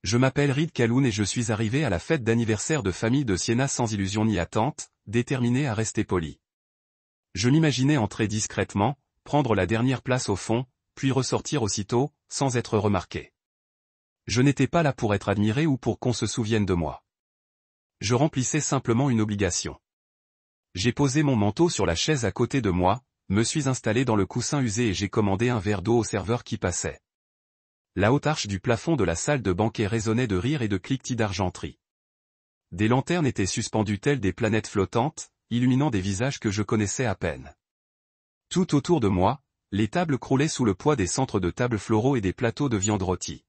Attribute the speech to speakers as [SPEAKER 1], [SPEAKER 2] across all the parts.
[SPEAKER 1] Je m'appelle Reed Calhoun et je suis arrivé à la fête d'anniversaire de famille de Sienna sans illusion ni attente, déterminé à rester poli. Je m'imaginais entrer discrètement, prendre la dernière place au fond, puis ressortir aussitôt, sans être remarqué. Je n'étais pas là pour être admiré ou pour qu'on se souvienne de moi. Je remplissais simplement une obligation. J'ai posé mon manteau sur la chaise à côté de moi, me suis installé dans le coussin usé et j'ai commandé un verre d'eau au serveur qui passait. La haute arche du plafond de la salle de banquet résonnait de rires et de cliquetis d'argenterie. Des lanternes étaient suspendues telles des planètes flottantes, illuminant des visages que je connaissais à peine. Tout autour de moi, les tables croulaient sous le poids des centres de tables floraux et des plateaux de viande rôtie.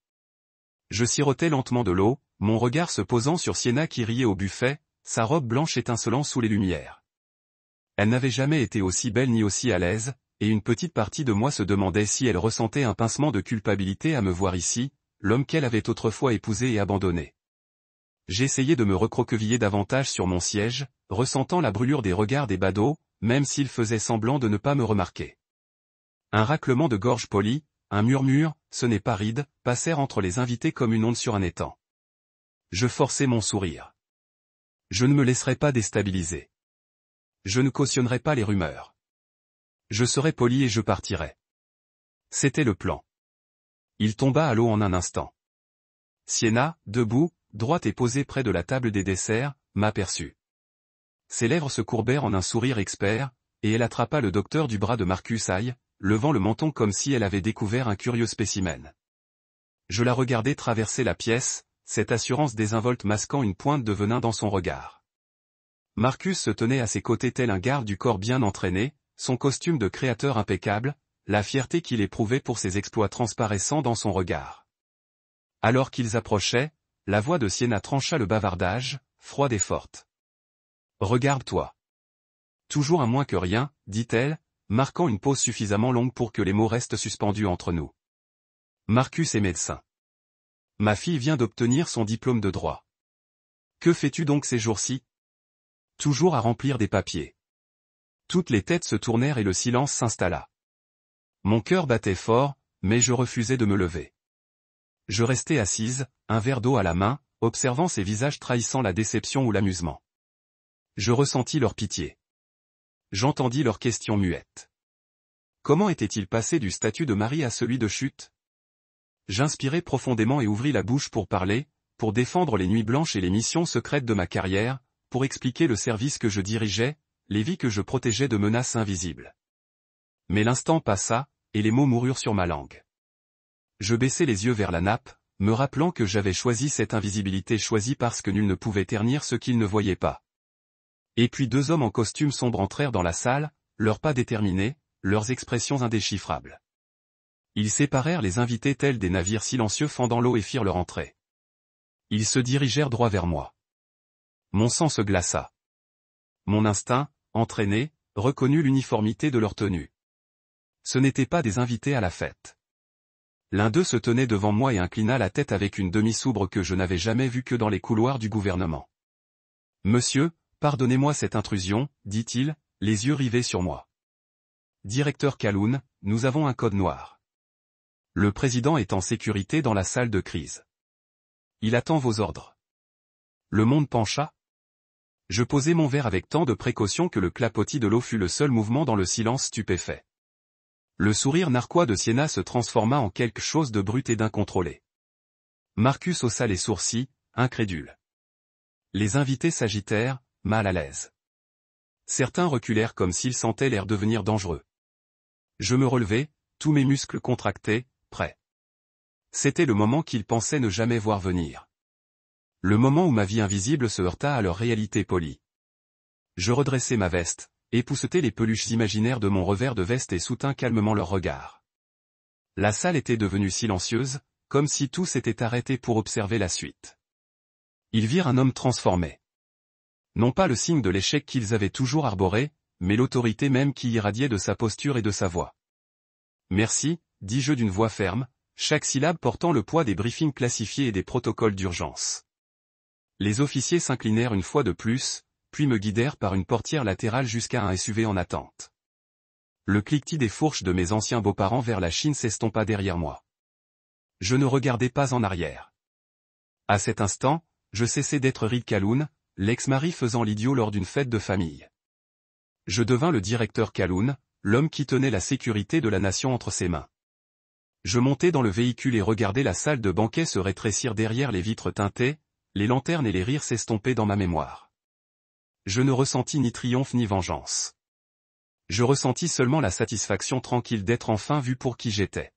[SPEAKER 1] Je sirotais lentement de l'eau, mon regard se posant sur Sienna qui riait au buffet, sa robe blanche étincelant sous les lumières. Elle n'avait jamais été aussi belle ni aussi à l'aise, et une petite partie de moi se demandait si elle ressentait un pincement de culpabilité à me voir ici, l'homme qu'elle avait autrefois épousé et abandonné. J'essayais de me recroqueviller davantage sur mon siège, ressentant la brûlure des regards des badauds, même s'ils faisaient semblant de ne pas me remarquer. Un raclement de gorge poli, un murmure, ce n'est pas Reed, passèrent entre les invités comme une onde sur un étang. Je forçai mon sourire. Je ne me laisserai pas déstabiliser. Je ne cautionnerai pas les rumeurs. Je serai poli et je partirai. C'était le plan. Il tomba à l'eau en un instant. Sienna, debout, droite et posée près de la table des desserts, m'aperçut. Ses lèvres se courbèrent en un sourire expert, et elle attrapa le docteur du bras de Marcus Hay, levant le menton comme si elle avait découvert un curieux spécimen. Je la regardai traverser la pièce, cette assurance désinvolte masquant une pointe de venin dans son regard. Marcus se tenait à ses côtés tel un garde du corps bien entraîné, son costume de créateur impeccable, la fierté qu'il éprouvait pour ses exploits transparaissant dans son regard. Alors qu'ils approchaient, la voix de Sienna trancha le bavardage, froide et forte. « Regarde-toi. » Toujours à moins que rien, dit-elle, marquant une pause suffisamment longue pour que les mots restent suspendus entre nous. Marcus est médecin. Ma fille vient d'obtenir son diplôme de droit. Que fais-tu donc ces jours-ci? Toujours à remplir des papiers. Toutes les têtes se tournèrent et le silence s'installa. Mon cœur battait fort, mais je refusais de me lever. Je restais assise, un verre d'eau à la main, observant ces visages trahissant la déception ou l'amusement. Je ressentis leur pitié. J'entendis leurs questions muettes. Comment était-il passé du statut de mari à celui de chute? J'inspirai profondément et ouvris la bouche pour parler, pour défendre les nuits blanches et les missions secrètes de ma carrière, pour expliquer le service que je dirigeais, les vies que je protégeais de menaces invisibles. Mais l'instant passa, et les mots moururent sur ma langue. Je baissai les yeux vers la nappe, me rappelant que j'avais choisi cette invisibilité choisie parce que nul ne pouvait ternir ce qu'il ne voyait pas. Et puis deux hommes en costume sombre entrèrent dans la salle, leurs pas déterminés, leurs expressions indéchiffrables. Ils séparèrent les invités tels des navires silencieux fendant l'eau et firent leur entrée. Ils se dirigèrent droit vers moi. Mon sang se glaça. Mon instinct, entraîné, reconnut l'uniformité de leur tenue. Ce n'étaient pas des invités à la fête. L'un d'eux se tenait devant moi et inclina la tête avec une demi-soubre que je n'avais jamais vue que dans les couloirs du gouvernement. « Monsieur, pardonnez-moi cette intrusion, dit-il, les yeux rivés sur moi. Directeur Calhoun, nous avons un code noir. Le président est en sécurité dans la salle de crise. Il attend vos ordres. » Le monde pencha. Je posai mon verre avec tant de précaution que le clapotis de l'eau fut le seul mouvement dans le silence stupéfait. Le sourire narquois de Sienna se transforma en quelque chose de brut et d'incontrôlé. Marcus haussa les sourcils, incrédule. Les invités s'agitèrent, mal à l'aise. Certains reculèrent comme s'ils sentaient l'air devenir dangereux. Je me relevai, tous mes muscles contractés, prêts. C'était le moment qu'ils pensaient ne jamais voir venir. Le moment où ma vie invisible se heurta à leur réalité polie. Je redressai ma veste, époussetai les peluches imaginaires de mon revers de veste et soutins calmement leur regard. La salle était devenue silencieuse, comme si tout s'était arrêté pour observer la suite. Ils virent un homme transformé. Non pas le signe de l'échec qu'ils avaient toujours arboré, mais l'autorité même qui irradiait de sa posture et de sa voix. « Merci », dis-je d'une voix ferme, chaque syllabe portant le poids des briefings classifiés et des protocoles d'urgence. Les officiers s'inclinèrent une fois de plus, puis me guidèrent par une portière latérale jusqu'à un SUV en attente. Le cliquetis des fourches de mes anciens beaux-parents vers la Chine s'estompa derrière moi. Je ne regardai pas en arrière. À cet instant, je cessais d'être Reed Calhoun, l'ex-mari faisant l'idiot lors d'une fête de famille. Je devins le directeur Calhoun, l'homme qui tenait la sécurité de la nation entre ses mains. Je montai dans le véhicule et regardai la salle de banquet se rétrécir derrière les vitres teintées, les lanternes et les rires s'estomper dans ma mémoire. Je ne ressentis ni triomphe ni vengeance. Je ressentis seulement la satisfaction tranquille d'être enfin vu pour qui j'étais.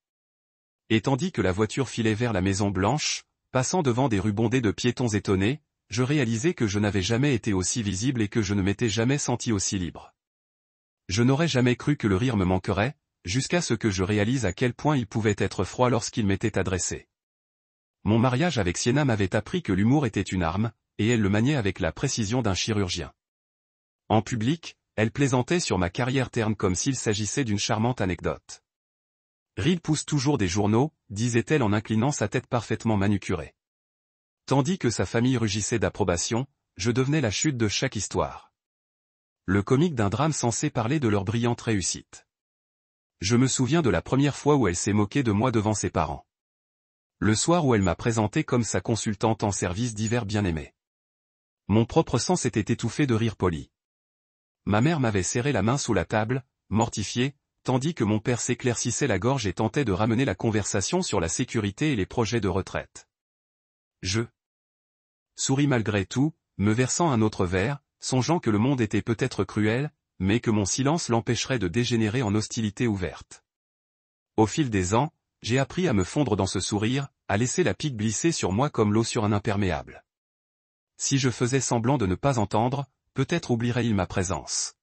[SPEAKER 1] Et tandis que la voiture filait vers la Maison Blanche, passant devant des rues bondées de piétons étonnés, je réalisai que je n'avais jamais été aussi visible et que je ne m'étais jamais senti aussi libre. Je n'aurais jamais cru que le rire me manquerait, jusqu'à ce que je réalise à quel point il pouvait être froid lorsqu'il m'était adressé. Mon mariage avec Sienna m'avait appris que l'humour était une arme, et elle le maniait avec la précision d'un chirurgien. En public, elle plaisantait sur ma carrière terne comme s'il s'agissait d'une charmante anecdote. Reed pousse toujours des journaux, disait-elle en inclinant sa tête parfaitement manucurée. Tandis que sa famille rugissait d'approbation, je devenais la chute de chaque histoire. Le comique d'un drame censé parler de leur brillante réussite. Je me souviens de la première fois où elle s'est moquée de moi devant ses parents. Le soir où elle m'a présenté comme sa consultante en service divers bien-aimé. Mon propre sang s'était étouffé de rire poli. Ma mère m'avait serré la main sous la table, mortifiée, tandis que mon père s'éclaircissait la gorge et tentait de ramener la conversation sur la sécurité et les projets de retraite. Je souris malgré tout, me versant un autre verre, songeant que le monde était peut-être cruel, mais que mon silence l'empêcherait de dégénérer en hostilité ouverte. Au fil des ans, j'ai appris à me fondre dans ce sourire, à laisser la pique glisser sur moi comme l'eau sur un imperméable. Si je faisais semblant de ne pas entendre, peut-être oublierait-il ma présence.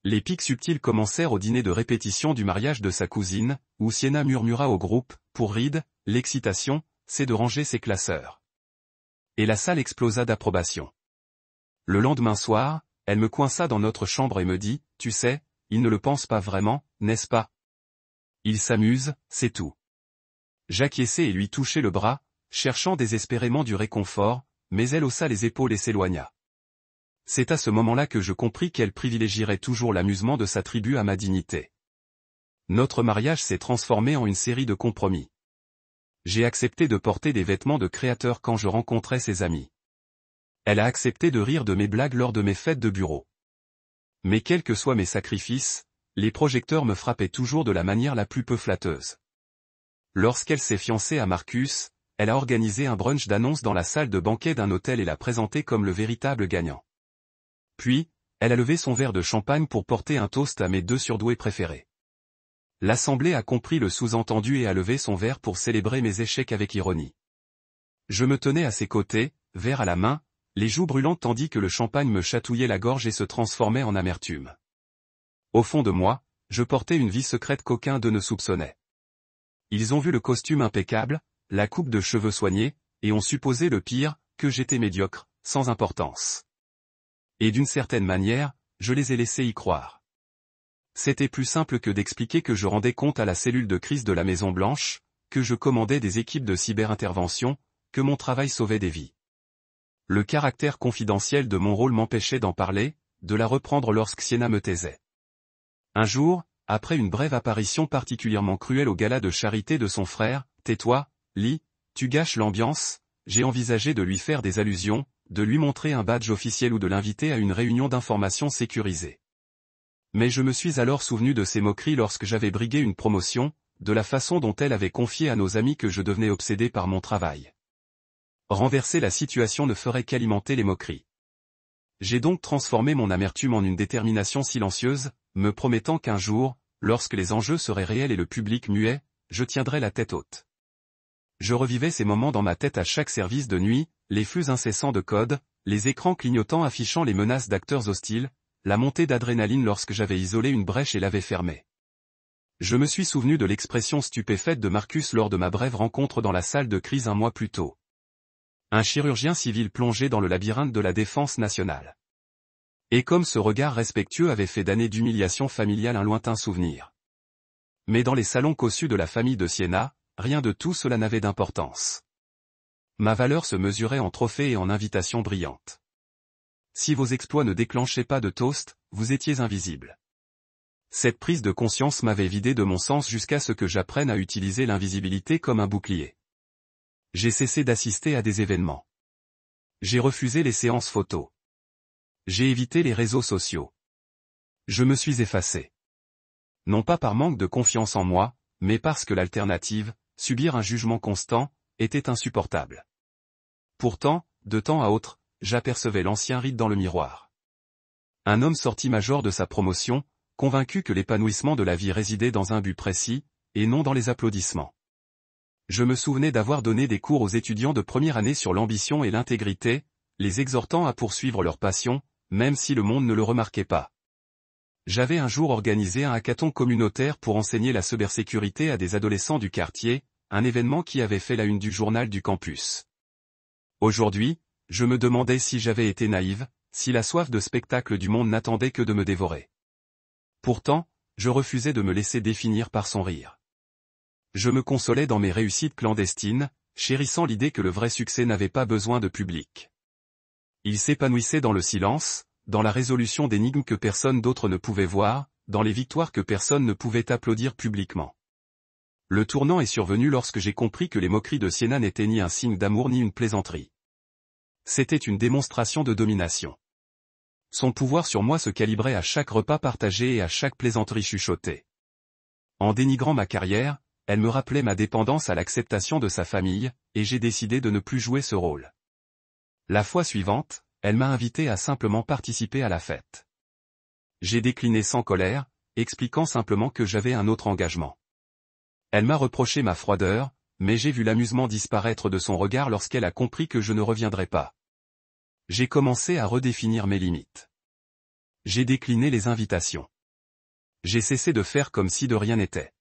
[SPEAKER 1] Les piques subtiles commencèrent au dîner de répétition du mariage de sa cousine, où Sienna murmura au groupe, pour Reed, l'excitation, c'est de ranger ses classeurs. Et la salle explosa d'approbation. Le lendemain soir, elle me coinça dans notre chambre et me dit, tu sais, il ne le pense pas vraiment, n'est-ce pas? Il s'amuse, c'est tout. J'acquiesçai et lui touchai le bras, cherchant désespérément du réconfort, mais elle haussa les épaules et s'éloigna. C'est à ce moment-là que je compris qu'elle privilégierait toujours l'amusement de sa tribu à ma dignité. Notre mariage s'est transformé en une série de compromis. J'ai accepté de porter des vêtements de créateur quand je rencontrais ses amis. Elle a accepté de rire de mes blagues lors de mes fêtes de bureau. Mais quels que soient mes sacrifices, les projecteurs me frappaient toujours de la manière la plus peu flatteuse. Lorsqu'elle s'est fiancée à Marcus, elle a organisé un brunch d'annonces dans la salle de banquet d'un hôtel et l'a présenté comme le véritable gagnant. Puis, elle a levé son verre de champagne pour porter un toast à mes deux surdoués préférés. L'assemblée a compris le sous-entendu et a levé son verre pour célébrer mes échecs avec ironie. Je me tenais à ses côtés, verre à la main, les joues brûlantes tandis que le champagne me chatouillait la gorge et se transformait en amertume. Au fond de moi, je portais une vie secrète qu'aucun d'eux ne soupçonnait. Ils ont vu le costume impeccable, la coupe de cheveux soignée, et ont supposé le pire, que j'étais médiocre, sans importance. Et d'une certaine manière, je les ai laissés y croire. C'était plus simple que d'expliquer que je rendais compte à la cellule de crise de la Maison Blanche, que je commandais des équipes de cyberintervention, que mon travail sauvait des vies. Le caractère confidentiel de mon rôle m'empêchait d'en parler, de la reprendre lorsque Sienna me taisait. Un jour, après une brève apparition particulièrement cruelle au gala de charité de son frère, « Tais-toi, Lee, tu gâches l'ambiance », j'ai envisagé de lui faire des allusions, de lui montrer un badge officiel ou de l'inviter à une réunion d'information sécurisée. Mais je me suis alors souvenu de ses moqueries lorsque j'avais brigué une promotion, de la façon dont elle avait confié à nos amis que je devenais obsédé par mon travail. Renverser la situation ne ferait qu'alimenter les moqueries. J'ai donc transformé mon amertume en une détermination silencieuse, me promettant qu'un jour, lorsque les enjeux seraient réels et le public muet, je tiendrais la tête haute. Je revivais ces moments dans ma tête à chaque service de nuit, les flux incessants de code, les écrans clignotants affichant les menaces d'acteurs hostiles, la montée d'adrénaline lorsque j'avais isolé une brèche et l'avais fermée. Je me suis souvenu de l'expression stupéfaite de Marcus lors de ma brève rencontre dans la salle de crise un mois plus tôt. Un chirurgien civil plongé dans le labyrinthe de la défense nationale. Et comme ce regard respectueux avait fait d'années d'humiliation familiale un lointain souvenir. Mais dans les salons cossus de la famille de Sienna, rien de tout cela n'avait d'importance. Ma valeur se mesurait en trophées et en invitations brillantes. Si vos exploits ne déclenchaient pas de toast, vous étiez invisible. Cette prise de conscience m'avait vidé de mon sens jusqu'à ce que j'apprenne à utiliser l'invisibilité comme un bouclier. J'ai cessé d'assister à des événements. J'ai refusé les séances photos. J'ai évité les réseaux sociaux. Je me suis effacé. Non pas par manque de confiance en moi, mais parce que l'alternative, subir un jugement constant, était insupportable. Pourtant, de temps à autre, j'apercevais l'ancien Reed dans le miroir. Un homme sorti major de sa promotion, convaincu que l'épanouissement de la vie résidait dans un but précis, et non dans les applaudissements. Je me souvenais d'avoir donné des cours aux étudiants de première année sur l'ambition et l'intégrité, les exhortant à poursuivre leur passion, même si le monde ne le remarquait pas. J'avais un jour organisé un hackathon communautaire pour enseigner la cybersécurité à des adolescents du quartier, un événement qui avait fait la une du journal du campus. Aujourd'hui, je me demandais si j'avais été naïve, si la soif de spectacle du monde n'attendait que de me dévorer. Pourtant, je refusais de me laisser définir par son rire. Je me consolais dans mes réussites clandestines, chérissant l'idée que le vrai succès n'avait pas besoin de public. Il s'épanouissait dans le silence, dans la résolution d'énigmes que personne d'autre ne pouvait voir, dans les victoires que personne ne pouvait applaudir publiquement. Le tournant est survenu lorsque j'ai compris que les moqueries de Sienna n'étaient ni un signe d'amour ni une plaisanterie. C'était une démonstration de domination. Son pouvoir sur moi se calibrait à chaque repas partagé et à chaque plaisanterie chuchotée. En dénigrant ma carrière, elle me rappelait ma dépendance à l'acceptation de sa famille, et j'ai décidé de ne plus jouer ce rôle. La fois suivante, elle m'a invité à simplement participer à la fête. J'ai décliné sans colère, expliquant simplement que j'avais un autre engagement. Elle m'a reproché ma froideur, mais j'ai vu l'amusement disparaître de son regard lorsqu'elle a compris que je ne reviendrais pas. J'ai commencé à redéfinir mes limites. J'ai décliné les invitations. J'ai cessé de faire comme si de rien n'était.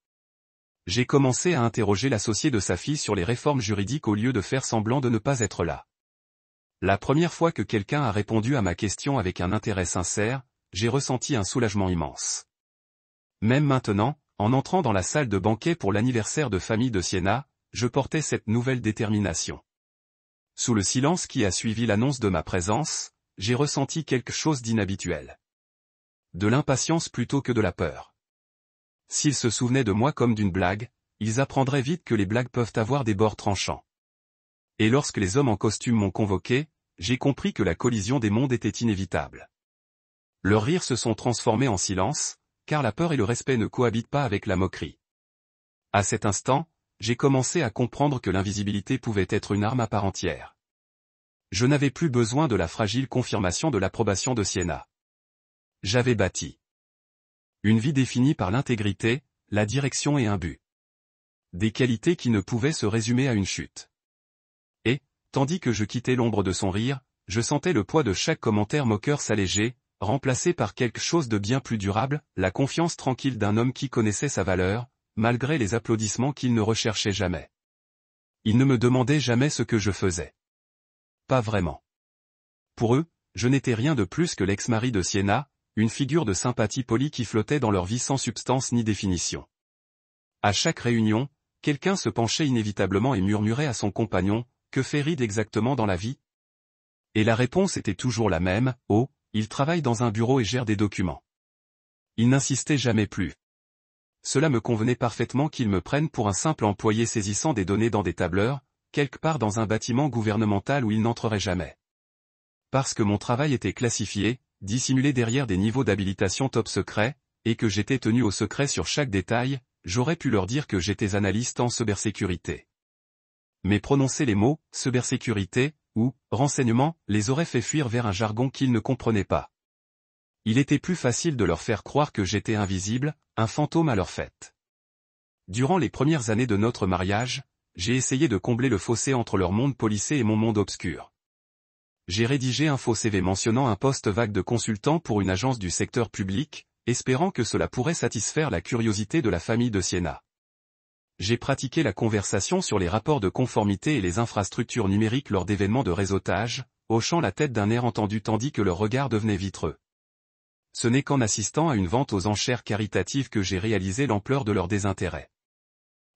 [SPEAKER 1] J'ai commencé à interroger l'associé de sa fille sur les réformes juridiques au lieu de faire semblant de ne pas être là. La première fois que quelqu'un a répondu à ma question avec un intérêt sincère, j'ai ressenti un soulagement immense. Même maintenant, en entrant dans la salle de banquet pour l'anniversaire de famille de Sienna, je portais cette nouvelle détermination. Sous le silence qui a suivi l'annonce de ma présence, j'ai ressenti quelque chose d'inhabituel. De l'impatience plutôt que de la peur. S'ils se souvenaient de moi comme d'une blague, ils apprendraient vite que les blagues peuvent avoir des bords tranchants. Et lorsque les hommes en costume m'ont convoqué, j'ai compris que la collision des mondes était inévitable. Leurs rires se sont transformés en silence, car la peur et le respect ne cohabitent pas avec la moquerie. À cet instant, j'ai commencé à comprendre que l'invisibilité pouvait être une arme à part entière. Je n'avais plus besoin de la fragile confirmation de l'approbation de Sienna. J'avais bâti une vie définie par l'intégrité, la direction et un but. Des qualités qui ne pouvaient se résumer à une chute. Et, tandis que je quittais l'ombre de son rire, je sentais le poids de chaque commentaire moqueur s'alléger, remplacé par quelque chose de bien plus durable, la confiance tranquille d'un homme qui connaissait sa valeur, malgré les applaudissements qu'il ne recherchait jamais. Il ne me demandait jamais ce que je faisais. Pas vraiment. Pour eux, je n'étais rien de plus que l'ex-mari de Sienna, une figure de sympathie polie qui flottait dans leur vie sans substance ni définition. À chaque réunion, quelqu'un se penchait inévitablement et murmurait à son compagnon, « Que fait Reed exactement dans la vie ?» Et la réponse était toujours la même, « Oh, il travaille dans un bureau et gère des documents. » Il n'insistait jamais plus. Cela me convenait parfaitement qu'ils me prennent pour un simple employé saisissant des données dans des tableurs, quelque part dans un bâtiment gouvernemental où il n'entrerait jamais. Parce que mon travail était classifié, dissimulé derrière des niveaux d'habilitation top secret, et que j'étais tenu au secret sur chaque détail, j'aurais pu leur dire que j'étais analyste en cybersécurité. Mais prononcer les mots « cybersécurité » ou « renseignement » les aurait fait fuir vers un jargon qu'ils ne comprenaient pas. Il était plus facile de leur faire croire que j'étais invisible, un fantôme à leur fête. Durant les premières années de notre mariage, j'ai essayé de combler le fossé entre leur monde policé et mon monde obscur. J'ai rédigé un faux CV mentionnant un poste vague de consultant pour une agence du secteur public, espérant que cela pourrait satisfaire la curiosité de la famille de Sienna. J'ai pratiqué la conversation sur les rapports de conformité et les infrastructures numériques lors d'événements de réseautage, hochant la tête d'un air entendu tandis que leur regard devenait vitreux. Ce n'est qu'en assistant à une vente aux enchères caritatives que j'ai réalisé l'ampleur de leur désintérêt.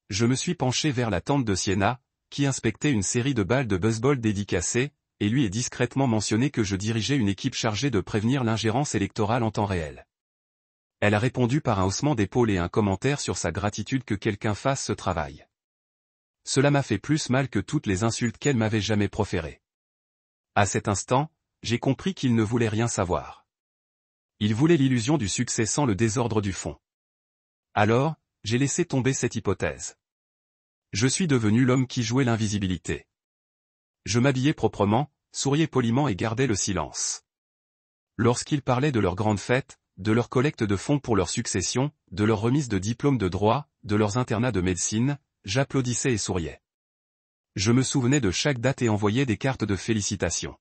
[SPEAKER 1] Je me suis penché vers la tante de Sienna, qui inspectait une série de balles de baseball dédicacées, et lui ai discrètement mentionné que je dirigeais une équipe chargée de prévenir l'ingérence électorale en temps réel. Elle a répondu par un haussement d'épaule et un commentaire sur sa gratitude que quelqu'un fasse ce travail. cela m'a fait plus mal que toutes les insultes qu'elle m'avait jamais proférées. À cet instant, j'ai compris qu'il ne voulait rien savoir. Il voulait l'illusion du succès sans le désordre du fond. Alors, j'ai laissé tomber cette hypothèse. Je suis devenu l'homme qui jouait l'invisibilité. Je m'habillais proprement, souriais poliment et gardais le silence. Lorsqu'ils parlaient de leur grande fête, de leur collecte de fonds pour leur succession, de leur remise de diplômes de droit, de leurs internats de médecine, j'applaudissais et souriais. Je me souvenais de chaque date et envoyais des cartes de félicitations.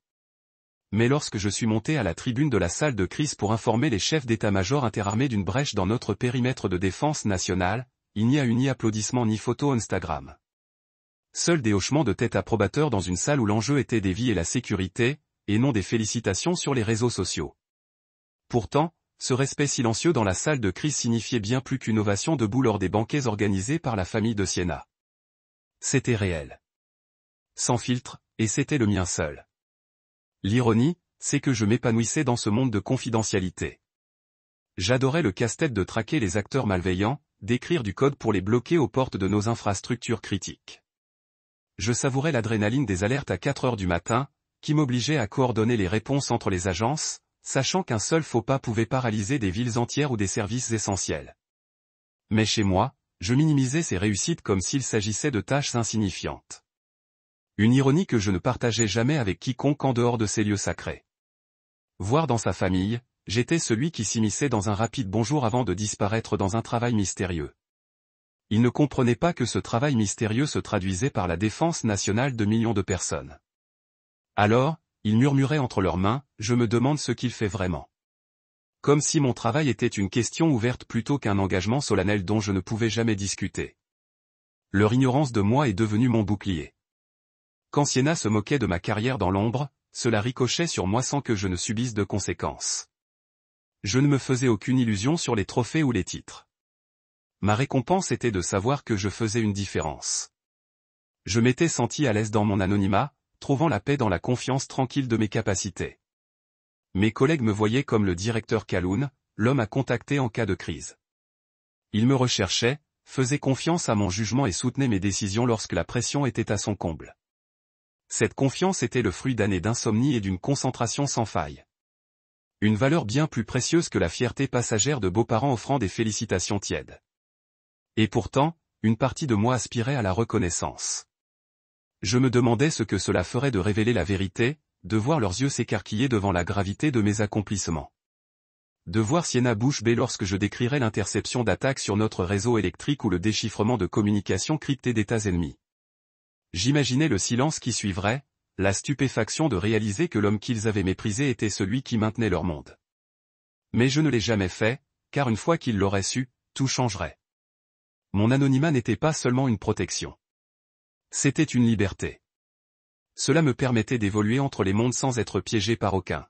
[SPEAKER 1] Mais lorsque je suis monté à la tribune de la salle de crise pour informer les chefs d'état-major interarmés d'une brèche dans notre périmètre de défense nationale, il n'y a eu ni applaudissements ni photos Instagram. Seuls des hochements de tête approbateurs dans une salle où l'enjeu était des vies et la sécurité, et non des félicitations sur les réseaux sociaux. Pourtant, ce respect silencieux dans la salle de crise signifiait bien plus qu'une ovation debout lors des banquets organisés par la famille de Siena. C'était réel. Sans filtre, et c'était le mien seul. L'ironie, c'est que je m'épanouissais dans ce monde de confidentialité. J'adorais le casse-tête de traquer les acteurs malveillants, d'écrire du code pour les bloquer aux portes de nos infrastructures critiques. Je savourais l'adrénaline des alertes à 4 heures du matin, qui m'obligeait à coordonner les réponses entre les agences, sachant qu'un seul faux pas pouvait paralyser des villes entières ou des services essentiels. Mais chez moi, je minimisais ces réussites comme s'il s'agissait de tâches insignifiantes. Une ironie que je ne partageais jamais avec quiconque en dehors de ces lieux sacrés. Voire dans sa famille, j'étais celui qui s'immisçait dans un rapide bonjour avant de disparaître dans un travail mystérieux. Ils ne comprenaient pas que ce travail mystérieux se traduisait par la défense nationale de millions de personnes. Alors, ils murmuraient entre leurs mains, je me demande ce qu'il fait vraiment. Comme si mon travail était une question ouverte plutôt qu'un engagement solennel dont je ne pouvais jamais discuter. Leur ignorance de moi est devenue mon bouclier. Quand Siena se moquait de ma carrière dans l'ombre, cela ricochait sur moi sans que je ne subisse de conséquences. Je ne me faisais aucune illusion sur les trophées ou les titres. Ma récompense était de savoir que je faisais une différence. Je m'étais senti à l'aise dans mon anonymat, trouvant la paix dans la confiance tranquille de mes capacités. Mes collègues me voyaient comme le directeur Calhoun, l'homme à contacter en cas de crise. Ils me recherchaient, faisaient confiance à mon jugement et soutenaient mes décisions lorsque la pression était à son comble. Cette confiance était le fruit d'années d'insomnie et d'une concentration sans faille. Une valeur bien plus précieuse que la fierté passagère de beaux-parents offrant des félicitations tièdes. Et pourtant, une partie de moi aspirait à la reconnaissance. Je me demandais ce que cela ferait de révéler la vérité, de voir leurs yeux s'écarquiller devant la gravité de mes accomplissements. De voir Siena bouche bée lorsque je décrirais l'interception d'attaques sur notre réseau électrique ou le déchiffrement de communications cryptées d'États ennemis. J'imaginais le silence qui suivrait, la stupéfaction de réaliser que l'homme qu'ils avaient méprisé était celui qui maintenait leur monde. Mais je ne l'ai jamais fait, car une fois qu'ils l'auraient su, tout changerait. Mon anonymat n'était pas seulement une protection. C'était une liberté. Cela me permettait d'évoluer entre les mondes sans être piégé par aucun.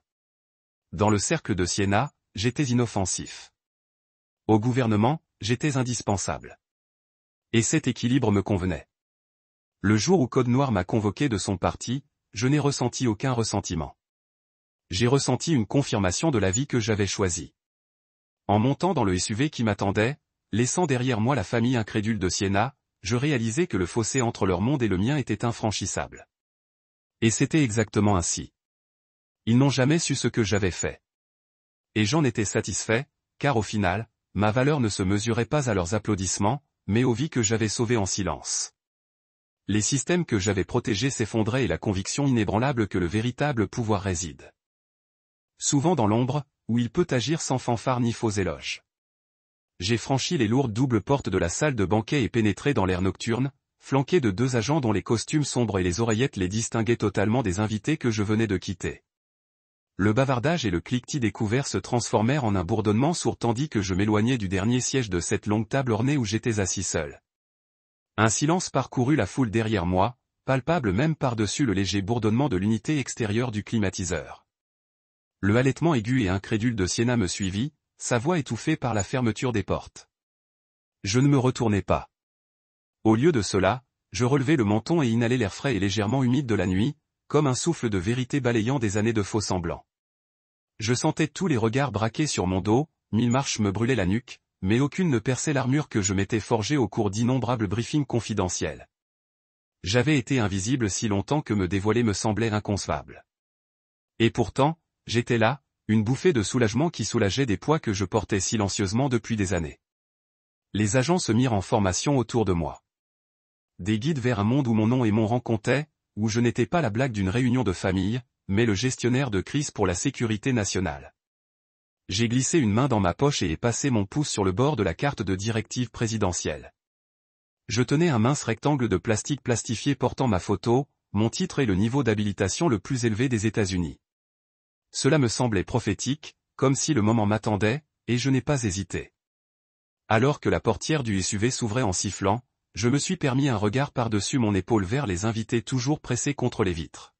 [SPEAKER 1] Dans le cercle de Siena, j'étais inoffensif. Au gouvernement, j'étais indispensable. Et cet équilibre me convenait. Le jour où Code Noir m'a convoqué de son parti, je n'ai ressenti aucun ressentiment. J'ai ressenti une confirmation de la vie que j'avais choisie. En montant dans le SUV qui m'attendait, laissant derrière moi la famille incrédule de Siena, je réalisais que le fossé entre leur monde et le mien était infranchissable. Et c'était exactement ainsi. Ils n'ont jamais su ce que j'avais fait. Et j'en étais satisfait, car au final, ma valeur ne se mesurait pas à leurs applaudissements, mais aux vies que j'avais sauvées en silence. Les systèmes que j'avais protégés s'effondraient et la conviction inébranlable que le véritable pouvoir réside souvent dans l'ombre, où il peut agir sans fanfare ni faux éloges. J'ai franchi les lourdes doubles portes de la salle de banquet et pénétré dans l'air nocturne, flanqué de 2 agents dont les costumes sombres et les oreillettes les distinguaient totalement des invités que je venais de quitter. Le bavardage et le cliquetis des couverts se transformèrent en un bourdonnement sourd tandis que je m'éloignais du dernier siège de cette longue table ornée où j'étais assis seul. Un silence parcourut la foule derrière moi, palpable même par-dessus le léger bourdonnement de l'unité extérieure du climatiseur. Le halètement aigu et incrédule de Siena me suivit, sa voix étouffée par la fermeture des portes. Je ne me retournai pas. Au lieu de cela, je relevai le menton et inhalai l'air frais et légèrement humide de la nuit, comme un souffle de vérité balayant des années de faux semblants. Je sentais tous les regards braqués sur mon dos, 1000 marches me brûlaient la nuque, mais aucune ne perçait l'armure que je m'étais forgée au cours d'innombrables briefings confidentiels. J'avais été invisible si longtemps que me dévoiler me semblait inconcevable. Et pourtant, j'étais là, une bouffée de soulagement qui soulageait des poids que je portais silencieusement depuis des années. Les agents se mirent en formation autour de moi. Des guides vers un monde où mon nom et mon rang comptaient, où je n'étais pas la blague d'une réunion de famille, mais le gestionnaire de crise pour la sécurité nationale. J'ai glissé une main dans ma poche et ai passé mon pouce sur le bord de la carte de directive présidentielle. Je tenais un mince rectangle de plastique plastifié portant ma photo, mon titre et le niveau d'habilitation le plus élevé des États-Unis. Cela me semblait prophétique, comme si le moment m'attendait, et je n'ai pas hésité. Alors que la portière du SUV s'ouvrait en sifflant, je me suis permis un regard par-dessus mon épaule vers les invités toujours pressés contre les vitres.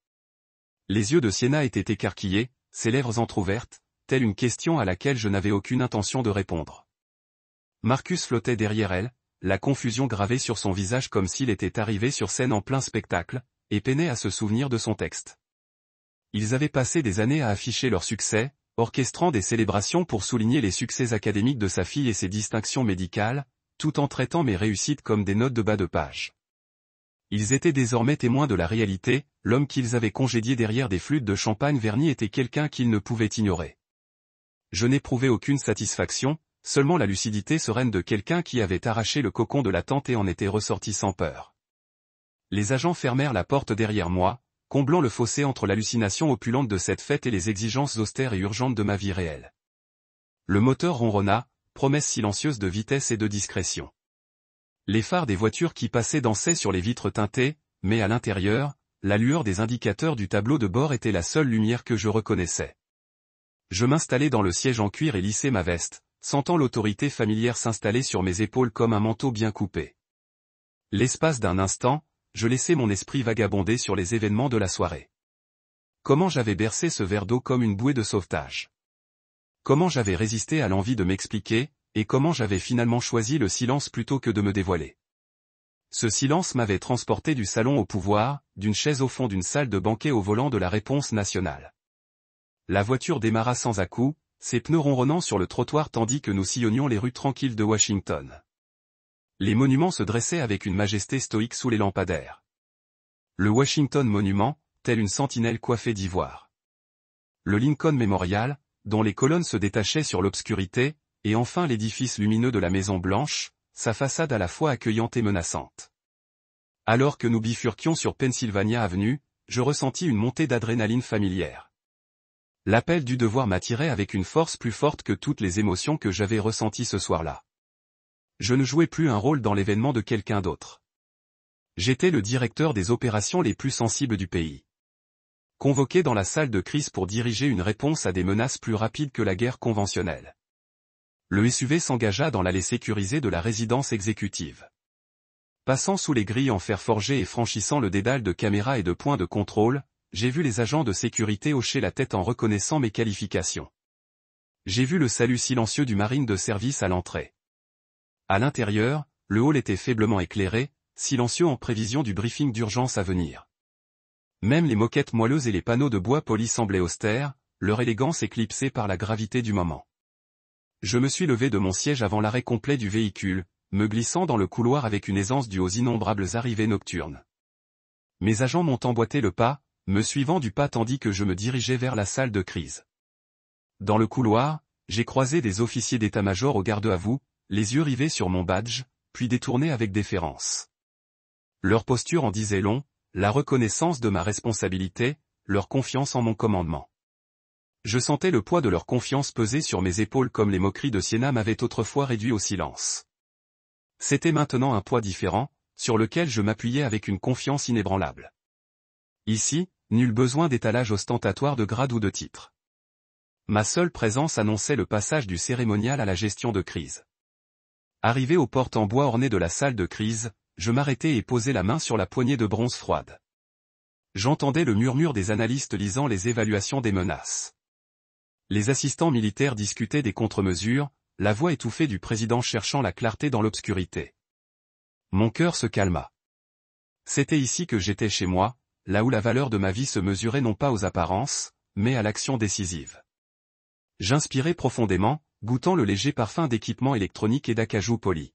[SPEAKER 1] Les yeux de Sienna étaient écarquillés, ses lèvres entr'ouvertes, telle une question à laquelle je n'avais aucune intention de répondre. Marcus flottait derrière elle, la confusion gravée sur son visage comme s'il était arrivé sur scène en plein spectacle, et peinait à se souvenir de son texte. Ils avaient passé des années à afficher leur succès, orchestrant des célébrations pour souligner les succès académiques de sa fille et ses distinctions médicales, tout en traitant mes réussites comme des notes de bas de page. Ils étaient désormais témoins de la réalité, l'homme qu'ils avaient congédié derrière des flûtes de champagne verni était quelqu'un qu'ils ne pouvaient ignorer. Je n'éprouvais aucune satisfaction, seulement la lucidité sereine de quelqu'un qui avait arraché le cocon de l'attente et en était ressorti sans peur. Les agents fermèrent la porte derrière moi, comblant le fossé entre l'hallucination opulente de cette fête et les exigences austères et urgentes de ma vie réelle. Le moteur ronronna, promesse silencieuse de vitesse et de discrétion. Les phares des voitures qui passaient dansaient sur les vitres teintées, mais à l'intérieur, la lueur des indicateurs du tableau de bord était la seule lumière que je reconnaissais. Je m'installai dans le siège en cuir et lissai ma veste, sentant l'autorité familière s'installer sur mes épaules comme un manteau bien coupé. L'espace d'un instant, je laissai mon esprit vagabonder sur les événements de la soirée. Comment j'avais bercé ce verre d'eau comme une bouée de sauvetage. Comment j'avais résisté à l'envie de m'expliquer, et comment j'avais finalement choisi le silence plutôt que de me dévoiler. Ce silence m'avait transporté du salon au pouvoir, d'une chaise au fond d'une salle de banquet au volant de la réponse nationale. La voiture démarra sans à-coups, ses pneus ronronnant sur le trottoir tandis que nous sillonnions les rues tranquilles de Washington. Les monuments se dressaient avec une majesté stoïque sous les lampadaires. Le Washington Monument, tel une sentinelle coiffée d'ivoire. Le Lincoln Memorial, dont les colonnes se détachaient sur l'obscurité, et enfin l'édifice lumineux de la Maison Blanche, sa façade à la fois accueillante et menaçante. Alors que nous bifurquions sur Pennsylvania Avenue, je ressentis une montée d'adrénaline familière. L'appel du devoir m'attirait avec une force plus forte que toutes les émotions que j'avais ressenties ce soir-là. Je ne jouais plus un rôle dans l'événement de quelqu'un d'autre. J'étais le directeur des opérations les plus sensibles du pays. Convoqué dans la salle de crise pour diriger une réponse à des menaces plus rapides que la guerre conventionnelle. Le SUV s'engagea dans l'allée sécurisée de la résidence exécutive. Passant sous les grilles en fer forgé et franchissant le dédale de caméras et de points de contrôle, j'ai vu les agents de sécurité hocher la tête en reconnaissant mes qualifications. J'ai vu le salut silencieux du marine de service à l'entrée. À l'intérieur, le hall était faiblement éclairé, silencieux en prévision du briefing d'urgence à venir. Même les moquettes moelleuses et les panneaux de bois poli semblaient austères, leur élégance éclipsée par la gravité du moment. Je me suis levé de mon siège avant l'arrêt complet du véhicule, me glissant dans le couloir avec une aisance due aux innombrables arrivées nocturnes. Mes agents m'ont emboîté le pas, me suivant du pas tandis que je me dirigeais vers la salle de crise. Dans le couloir, j'ai croisé des officiers d'état-major au garde à vous, les yeux rivés sur mon badge, puis détournés avec déférence. Leur posture en disait long, la reconnaissance de ma responsabilité, leur confiance en mon commandement. Je sentais le poids de leur confiance peser sur mes épaules comme les moqueries de Sienna m'avaient autrefois réduit au silence. C'était maintenant un poids différent, sur lequel je m'appuyais avec une confiance inébranlable. Ici, nul besoin d'étalage ostentatoire de grade ou de titre. Ma seule présence annonçait le passage du cérémonial à la gestion de crise. Arrivé aux portes en bois ornées de la salle de crise, je m'arrêtai et posai la main sur la poignée de bronze froide. J'entendais le murmure des analystes lisant les évaluations des menaces. Les assistants militaires discutaient des contre-mesures, la voix étouffée du président cherchant la clarté dans l'obscurité. Mon cœur se calma. C'était ici que j'étais chez moi, là où la valeur de ma vie se mesurait non pas aux apparences, mais à l'action décisive. J'inspirai profondément, goûtant le léger parfum d'équipement électronique et d'acajou poli.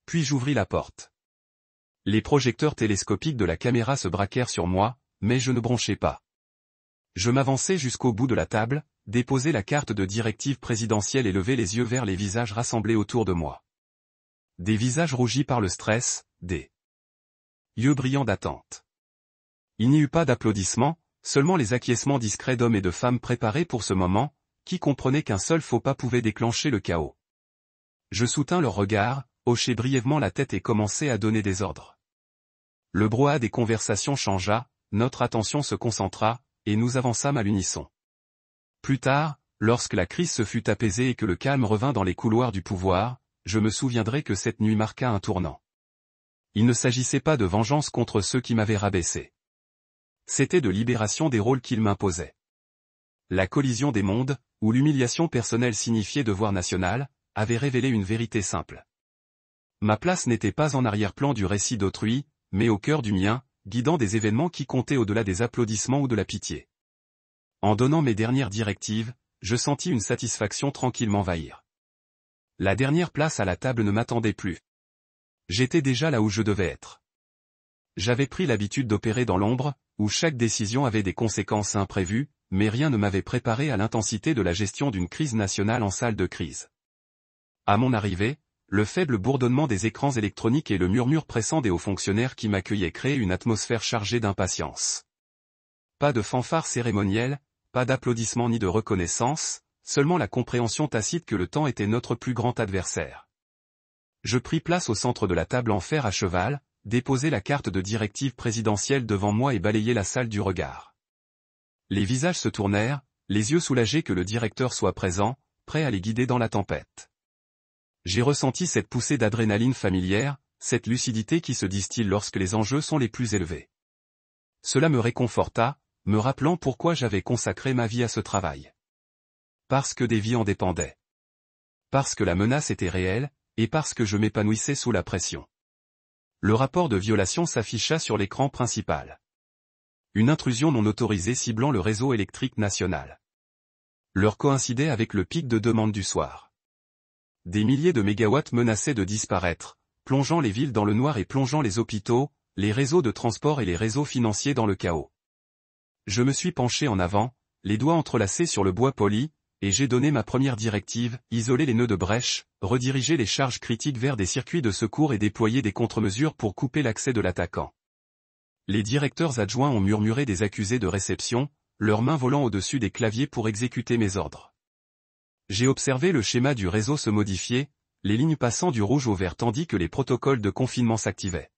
[SPEAKER 1] Puis j'ouvris la porte. Les projecteurs télescopiques de la caméra se braquèrent sur moi, mais je ne bronchais pas. Je m'avançai jusqu'au bout de la table, déposai la carte de directive présidentielle et levai les yeux vers les visages rassemblés autour de moi. Des visages rougis par le stress, des yeux brillants d'attente. Il n'y eut pas d'applaudissements, seulement les acquiescements discrets d'hommes et de femmes préparés pour ce moment, qui comprenaient qu'un seul faux pas pouvait déclencher le chaos. Je soutins leur regard, hochai brièvement la tête et commençai à donner des ordres. Le brouhaha des conversations changea, notre attention se concentra, et nous avançâmes à l'unisson. Plus tard, lorsque la crise se fut apaisée et que le calme revint dans les couloirs du pouvoir, je me souviendrai que cette nuit marqua un tournant. Il ne s'agissait pas de vengeance contre ceux qui m'avaient rabaissé. C'était de libération des rôles qu'ils m'imposaient. La collision des mondes, où l'humiliation personnelle signifiait devoir national, avait révélé une vérité simple. Ma place n'était pas en arrière-plan du récit d'autrui, mais au cœur du mien, guidant des événements qui comptaient au-delà des applaudissements ou de la pitié. En donnant mes dernières directives, je sentis une satisfaction tranquille m'envahir. La dernière place à la table ne m'attendait plus. J'étais déjà là où je devais être. J'avais pris l'habitude d'opérer dans l'ombre, où chaque décision avait des conséquences imprévues, mais rien ne m'avait préparé à l'intensité de la gestion d'une crise nationale en salle de crise. À mon arrivée, le faible bourdonnement des écrans électroniques et le murmure pressant des hauts fonctionnaires qui m'accueillaient créaient une atmosphère chargée d'impatience. Pas de fanfare cérémonielle, pas d'applaudissements ni de reconnaissance, seulement la compréhension tacite que le temps était notre plus grand adversaire. Je pris place au centre de la table en fer à cheval, déposai la carte de directive présidentielle devant moi et balayai la salle du regard. Les visages se tournèrent, les yeux soulagés que le directeur soit présent, prêt à les guider dans la tempête. J'ai ressenti cette poussée d'adrénaline familière, cette lucidité qui se distille lorsque les enjeux sont les plus élevés. Cela me réconforta, me rappelant pourquoi j'avais consacré ma vie à ce travail. Parce que des vies en dépendaient. Parce que la menace était réelle, et parce que je m'épanouissais sous la pression. Le rapport de violation s'afficha sur l'écran principal. Une intrusion non autorisée ciblant le réseau électrique national. L'heure coïncidait avec le pic de demande du soir. Des milliers de mégawatts menaçaient de disparaître, plongeant les villes dans le noir et plongeant les hôpitaux, les réseaux de transport et les réseaux financiers dans le chaos. Je me suis penché en avant, les doigts entrelacés sur le bois poli, et j'ai donné ma première directive, isoler les nœuds de brèche, rediriger les charges critiques vers des circuits de secours et déployer des contre-mesures pour couper l'accès de l'attaquant. Les directeurs adjoints ont murmuré des accusés de réception, leurs mains volant au-dessus des claviers pour exécuter mes ordres. J'ai observé le schéma du réseau se modifier, les lignes passant du rouge au vert tandis que les protocoles de confinement s'activaient.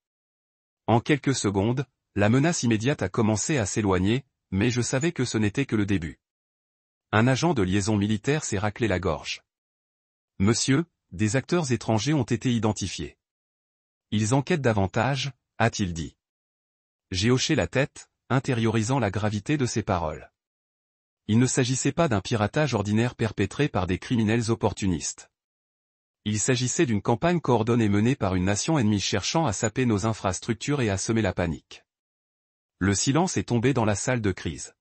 [SPEAKER 1] En quelques secondes, la menace immédiate a commencé à s'éloigner, mais je savais que ce n'était que le début. Un agent de liaison militaire s'est raclé la gorge. « Monsieur, des acteurs étrangers ont été identifiés. Ils enquêtent davantage, a-t-il dit. » J'ai hoché la tête, intériorisant la gravité de ses paroles. Il ne s'agissait pas d'un piratage ordinaire perpétré par des criminels opportunistes. Il s'agissait d'une campagne coordonnée menée par une nation ennemie cherchant à saper nos infrastructures et à semer la panique. Le silence est tombé dans la salle de crise.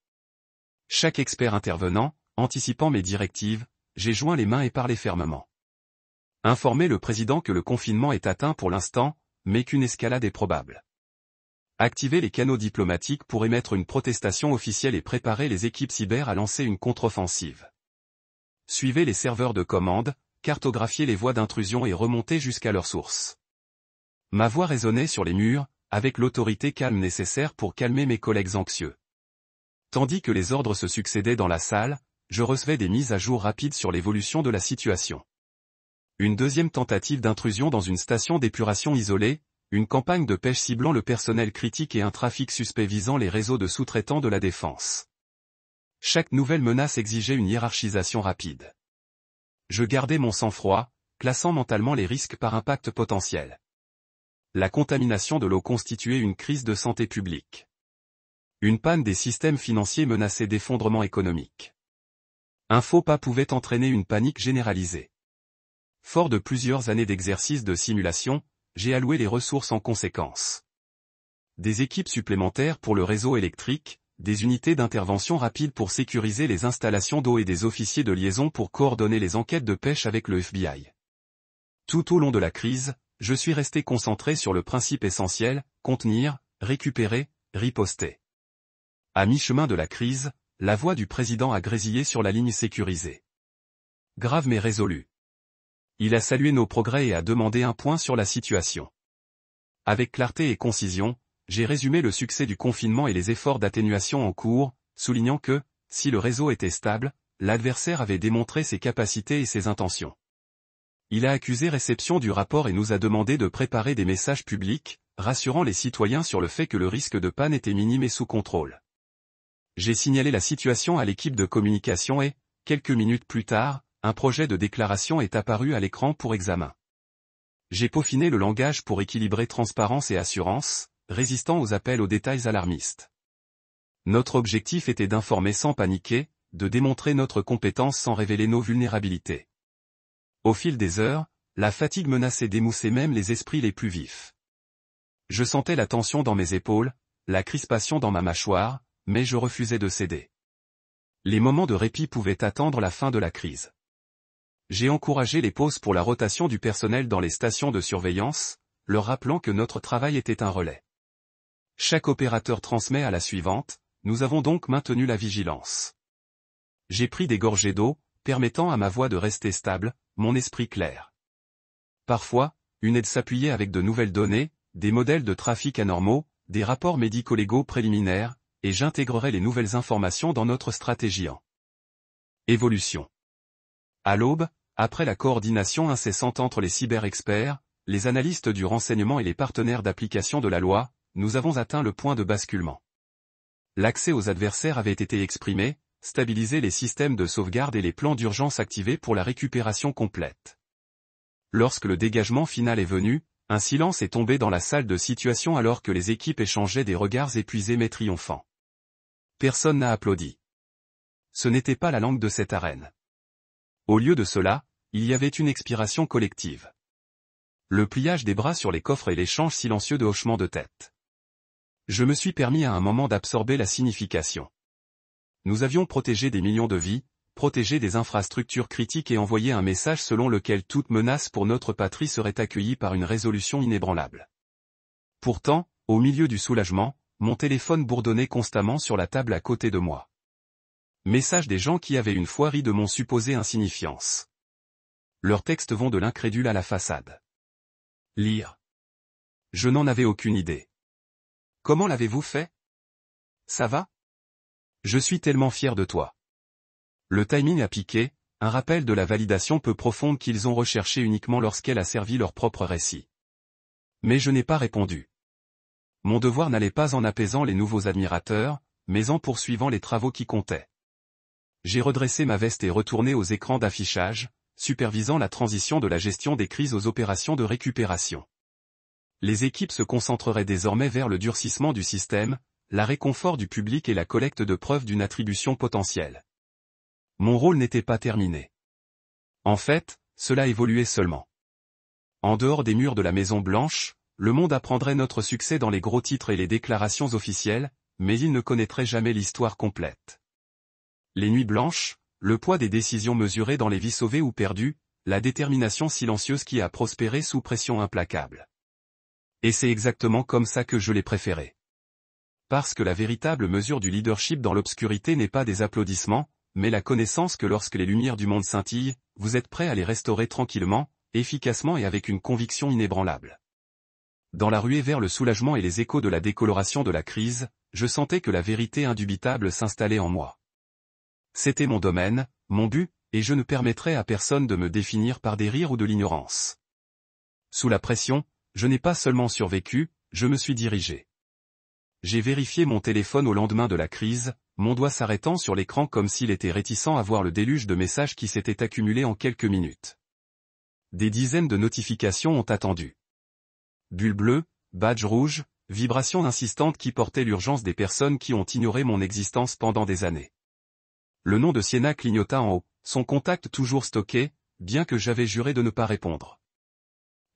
[SPEAKER 1] Chaque expert intervenant, anticipant mes directives, j'ai joint les mains et parlé fermement. Informer le président que le confinement est atteint pour l'instant, mais qu'une escalade est probable. Activer les canaux diplomatiques pour émettre une protestation officielle et préparer les équipes cyber à lancer une contre-offensive. Suivez les serveurs de commande, cartographiez les voies d'intrusion et remontez jusqu'à leur source. Ma voix résonnait sur les murs, avec l'autorité calme nécessaire pour calmer mes collègues anxieux. Tandis que les ordres se succédaient dans la salle, je recevais des mises à jour rapides sur l'évolution de la situation. Une deuxième tentative d'intrusion dans une station d'épuration isolée, une campagne de pêche ciblant le personnel critique et un trafic suspect visant les réseaux de sous-traitants de la défense. Chaque nouvelle menace exigeait une hiérarchisation rapide. Je gardais mon sang-froid, classant mentalement les risques par impact potentiel. La contamination de l'eau constituait une crise de santé publique. Une panne des systèmes financiers menaçait d'effondrement économique. Un faux pas pouvait entraîner une panique généralisée. Fort de plusieurs années d'exercice de simulation, j'ai alloué les ressources en conséquence. Des équipes supplémentaires pour le réseau électrique, des unités d'intervention rapide pour sécuriser les installations d'eau et des officiers de liaison pour coordonner les enquêtes de pêche avec le FBI. Tout au long de la crise, je suis resté concentré sur le principe essentiel, contenir, récupérer, riposter. À mi-chemin de la crise, la voix du président a grésillé sur la ligne sécurisée. Grave mais résolu. Il a salué nos progrès et a demandé un point sur la situation. Avec clarté et concision, j'ai résumé le succès du confinement et les efforts d'atténuation en cours, soulignant que, si le réseau était stable, l'adversaire avait démontré ses capacités et ses intentions. Il a accusé réception du rapport et nous a demandé de préparer des messages publics, rassurant les citoyens sur le fait que le risque de panne était minime et sous contrôle. J'ai signalé la situation à l'équipe de communication et, quelques minutes plus tard, un projet de déclaration est apparu à l'écran pour examen. J'ai peaufiné le langage pour équilibrer transparence et assurance, résistant aux appels aux détails alarmistes. Notre objectif était d'informer sans paniquer, de démontrer notre compétence sans révéler nos vulnérabilités. Au fil des heures, la fatigue menaçait d'émousser même les esprits les plus vifs. Je sentais la tension dans mes épaules, la crispation dans ma mâchoire, mais je refusais de céder. Les moments de répit pouvaient attendre la fin de la crise. J'ai encouragé les pauses pour la rotation du personnel dans les stations de surveillance, leur rappelant que notre travail était un relais. Chaque opérateur transmet à la suivante, nous avons donc maintenu la vigilance. J'ai pris des gorgées d'eau, permettant à ma voix de rester stable, mon esprit clair. Parfois, une aide s'appuyait avec de nouvelles données, des modèles de trafic anormaux, des rapports médico-légaux préliminaires, et j'intégrerai les nouvelles informations dans notre stratégie en évolution. À l'aube, après la coordination incessante entre les cyber-experts, les analystes du renseignement et les partenaires d'application de la loi, nous avons atteint le point de basculement. L'accès aux adversaires avait été exprimé, stabiliser les systèmes de sauvegarde et les plans d'urgence activés pour la récupération complète. Lorsque le dégagement final est venu, un silence est tombé dans la salle de situation alors que les équipes échangeaient des regards épuisés mais triomphants. Personne n'a applaudi. Ce n'était pas la langue de cette arène. Au lieu de cela, il y avait une expiration collective. Le pliage des bras sur les coffres et l'échange silencieux de hochements de tête. Je me suis permis à un moment d'absorber la signification. Nous avions protégé des millions de vies, protégé des infrastructures critiques et envoyé un message selon lequel toute menace pour notre patrie serait accueillie par une résolution inébranlable. Pourtant, au milieu du soulagement, mon téléphone bourdonnait constamment sur la table à côté de moi. Message des gens qui avaient une fois ri de mon supposée insignifiance. Leurs textes vont de l'incrédule à la façade. Lire. Je n'en avais aucune idée. Comment l'avez-vous fait? Ça va? Je suis tellement fier de toi. Le timing a piqué, un rappel de la validation peu profonde qu'ils ont recherché uniquement lorsqu'elle a servi leur propre récit. Mais je n'ai pas répondu. Mon devoir n'allait pas en apaisant les nouveaux admirateurs, mais en poursuivant les travaux qui comptaient. J'ai redressé ma veste et retourné aux écrans d'affichage, supervisant la transition de la gestion des crises aux opérations de récupération. Les équipes se concentreraient désormais vers le durcissement du système, la réconfort du public et la collecte de preuves d'une attribution potentielle. Mon rôle n'était pas terminé. En fait, cela évoluait seulement. En dehors des murs de la Maison Blanche, le monde apprendrait notre succès dans les gros titres et les déclarations officielles, mais il ne connaîtrait jamais l'histoire complète. Les nuits blanches, le poids des décisions mesurées dans les vies sauvées ou perdues, la détermination silencieuse qui a prospéré sous pression implacable. Et c'est exactement comme ça que je l'ai préféré. Parce que la véritable mesure du leadership dans l'obscurité n'est pas des applaudissements, mais la connaissance que lorsque les lumières du monde scintillent, vous êtes prêt à les restaurer tranquillement, efficacement et avec une conviction inébranlable. Dans la ruée vers le soulagement et les échos de la décoloration de la crise, je sentais que la vérité indubitable s'installait en moi. C'était mon domaine, mon but, et je ne permettrais à personne de me définir par des rires ou de l'ignorance. Sous la pression, je n'ai pas seulement survécu, je me suis dirigé. J'ai vérifié mon téléphone au lendemain de la crise, mon doigt s'arrêtant sur l'écran comme s'il était réticent à voir le déluge de messages qui s'étaient accumulés en quelques minutes. Des dizaines de notifications ont attendu. Bulle bleue, badge rouge, vibrations insistantes qui portaient l'urgence des personnes qui ont ignoré mon existence pendant des années. Le nom de Sienna clignota en haut, son contact toujours stocké, bien que j'avais juré de ne pas répondre.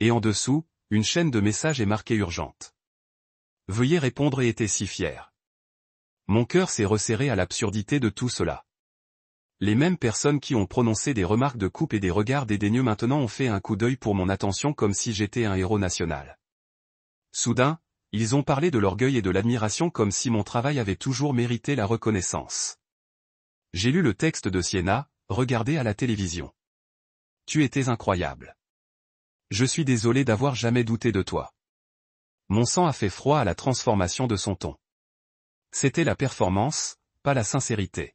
[SPEAKER 1] Et en dessous, une chaîne de messages est marquée urgente. Veuillez répondre et était si fier. Mon cœur s'est resserré à l'absurdité de tout cela. Les mêmes personnes qui ont prononcé des remarques de coupe et des regards dédaigneux maintenant ont fait un coup d'œil pour mon attention comme si j'étais un héros national. Soudain, ils ont parlé de l'orgueil et de l'admiration comme si mon travail avait toujours mérité la reconnaissance. J'ai lu le texte de Sienna, regardé à la télévision. Tu étais incroyable. Je suis désolé d'avoir jamais douté de toi. Mon sang a fait froid à la transformation de son ton. C'était la performance, pas la sincérité.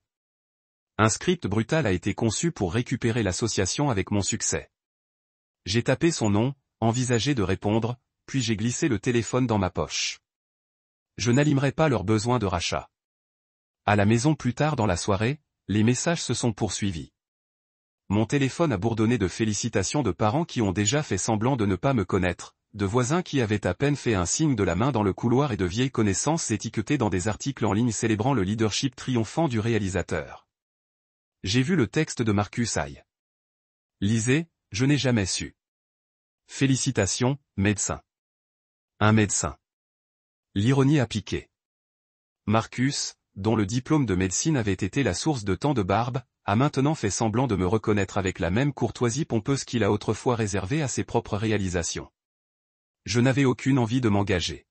[SPEAKER 1] Un script brutal a été conçu pour récupérer l'association avec mon succès. J'ai tapé son nom, envisagé de répondre, puis j'ai glissé le téléphone dans ma poche. Je n'alimerai pas leurs besoins de rachat. À la maison plus tard dans la soirée, les messages se sont poursuivis. Mon téléphone a bourdonné de félicitations de parents qui ont déjà fait semblant de ne pas me connaître, de voisins qui avaient à peine fait un signe de la main dans le couloir et de vieilles connaissances étiquetées dans des articles en ligne célébrant le leadership triomphant du réalisateur. J'ai vu le texte de Marcus Haye. Lisez, je n'ai jamais su. Félicitations, médecin. Un médecin. L'ironie a piqué. Marcus, dont le diplôme de médecine avait été la source de tant de barbe, a maintenant fait semblant de me reconnaître avec la même courtoisie pompeuse qu'il a autrefois réservée à ses propres réalisations. Je n'avais aucune envie de m'engager.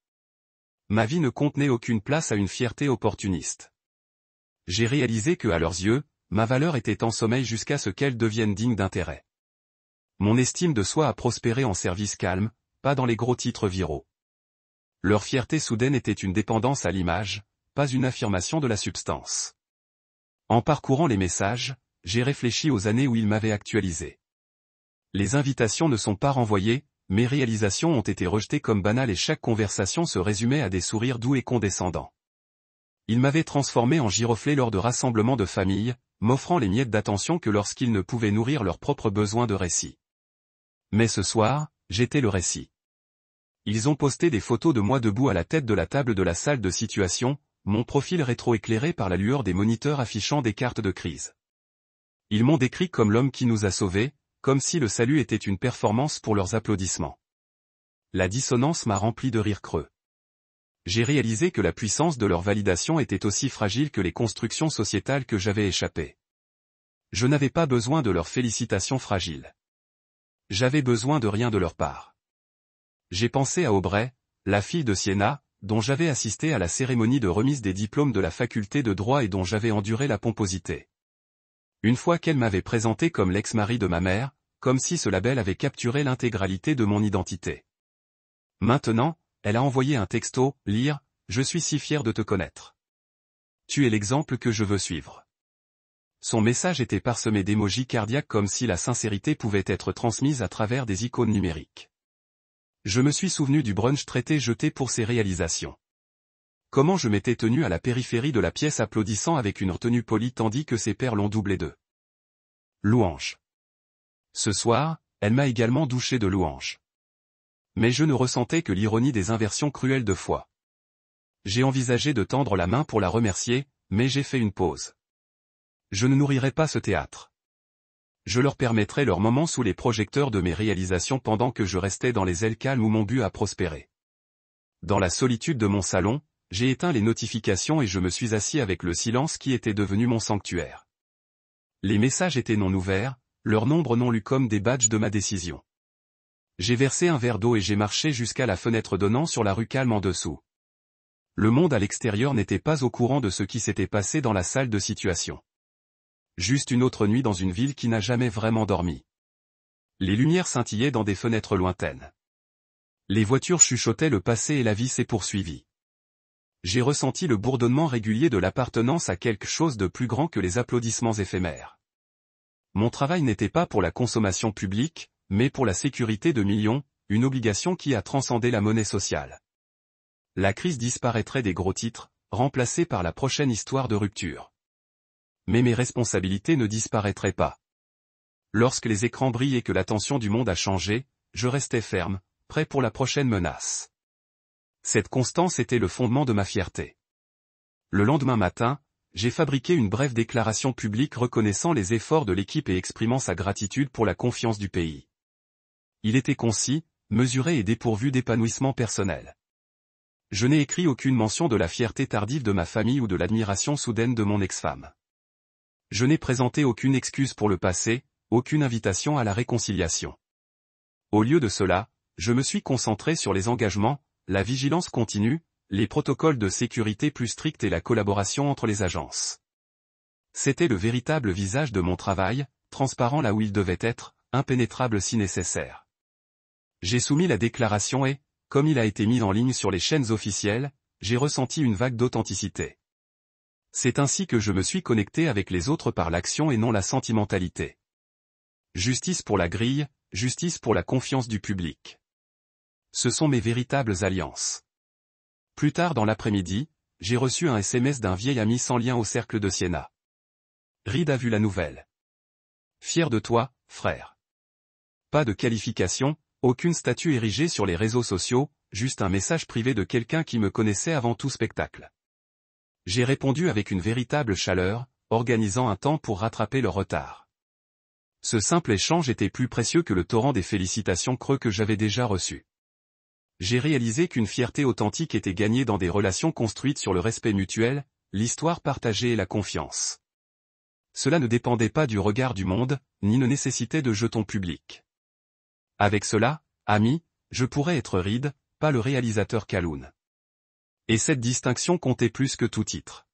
[SPEAKER 1] Ma vie ne contenait aucune place à une fierté opportuniste. J'ai réalisé que, à leurs yeux, ma valeur était en sommeil jusqu'à ce qu'elle devienne digne d'intérêt. Mon estime de soi a prospéré en service calme, pas dans les gros titres viraux. Leur fierté soudaine était une dépendance à l'image, pas une affirmation de la substance. En parcourant les messages, j'ai réfléchi aux années où ils m'avaient actualisé. Les invitations ne sont pas renvoyées, mes réalisations ont été rejetées comme banales et chaque conversation se résumait à des sourires doux et condescendants. Ils m'avaient transformé en giroflée lors de rassemblements de famille, m'offrant les miettes d'attention que lorsqu'ils ne pouvaient nourrir leurs propres besoins de récit. Mais ce soir, j'étais le récit. Ils ont posté des photos de moi debout à la tête de la table de la salle de situation, mon profil rétro-éclairé par la lueur des moniteurs affichant des cartes de crise. Ils m'ont décrit comme l'homme qui nous a sauvés, comme si le salut était une performance pour leurs applaudissements. La dissonance m'a rempli de rires creux. J'ai réalisé que la puissance de leur validation était aussi fragile que les constructions sociétales que j'avais échappées. Je n'avais pas besoin de leurs félicitations fragiles. J'avais besoin de rien de leur part. J'ai pensé à Aubrey, la fille de Sienna, dont j'avais assisté à la cérémonie de remise des diplômes de la faculté de droit et dont j'avais enduré la pomposité. Une fois qu'elle m'avait présenté comme l'ex-mari de ma mère, comme si ce label avait capturé l'intégralité de mon identité. Maintenant, elle a envoyé un texto, lire, « Je suis si fier de te connaître. Tu es l'exemple que je veux suivre. » Son message était parsemé d'émojis cardiaques comme si la sincérité pouvait être transmise à travers des icônes numériques. Je me suis souvenu du brunch traité jeté pour ses réalisations. Comment je m'étais tenu à la périphérie de la pièce applaudissant avec une retenue polie tandis que ses pairs l'ont doublé de louanges. Ce soir, elle m'a également douché de louanges. Mais je ne ressentais que l'ironie des inversions cruelles de foi. J'ai envisagé de tendre la main pour la remercier, mais j'ai fait une pause. Je ne nourrirai pas ce théâtre. Je leur permettrai leur moment sous les projecteurs de mes réalisations pendant que je restais dans les ailes calmes où mon but a prospéré. Dans la solitude de mon salon, j'ai éteint les notifications et je me suis assis avec le silence qui était devenu mon sanctuaire. Les messages étaient non ouverts, leur nombre non lu comme des badges de ma décision. J'ai versé un verre d'eau et j'ai marché jusqu'à la fenêtre donnant sur la rue calme en dessous. Le monde à l'extérieur n'était pas au courant de ce qui s'était passé dans la salle de situation. Juste une autre nuit dans une ville qui n'a jamais vraiment dormi. Les lumières scintillaient dans des fenêtres lointaines. Les voitures chuchotaient le passé et la vie s'est poursuivie. J'ai ressenti le bourdonnement régulier de l'appartenance à quelque chose de plus grand que les applaudissements éphémères. Mon travail n'était pas pour la consommation publique, mais pour la sécurité de millions, une obligation qui a transcendé la monnaie sociale. La crise disparaîtrait des gros titres, remplacée par la prochaine histoire de rupture. Mais mes responsabilités ne disparaîtraient pas. Lorsque les écrans brillent et que l'attention du monde a changé, je restais ferme, prêt pour la prochaine menace. Cette constance était le fondement de ma fierté. Le lendemain matin, j'ai fabriqué une brève déclaration publique reconnaissant les efforts de l'équipe et exprimant sa gratitude pour la confiance du pays. Il était concis, mesuré et dépourvu d'épanouissement personnel. Je n'ai écrit aucune mention de la fierté tardive de ma famille ou de l'admiration soudaine de mon ex-femme. Je n'ai présenté aucune excuse pour le passé, aucune invitation à la réconciliation. Au lieu de cela, je me suis concentré sur les engagements, la vigilance continue, les protocoles de sécurité plus stricts et la collaboration entre les agences. C'était le véritable visage de mon travail, transparent là où il devait être, impénétrable si nécessaire. J'ai soumis la déclaration et, comme il a été mis en ligne sur les chaînes officielles, j'ai ressenti une vague d'authenticité. C'est ainsi que je me suis connecté avec les autres par l'action et non la sentimentalité. Justice pour la grille, justice pour la confiance du public. Ce sont mes véritables alliances. Plus tard dans l'après-midi, j'ai reçu un SMS d'un vieil ami sans lien au cercle de Siena. Reed a vu la nouvelle. Fier de toi, frère. Pas de qualification, aucune statue érigée sur les réseaux sociaux, juste un message privé de quelqu'un qui me connaissait avant tout spectacle. J'ai répondu avec une véritable chaleur, organisant un temps pour rattraper le retard. Ce simple échange était plus précieux que le torrent des félicitations creux que j'avais déjà reçus. J'ai réalisé qu'une fierté authentique était gagnée dans des relations construites sur le respect mutuel, l'histoire partagée et la confiance. Cela ne dépendait pas du regard du monde, ni ne nécessitait de jetons publics. Avec cela, ami, je pourrais être Reed, pas le réalisateur Calhoun. Et cette distinction comptait plus que tout titre.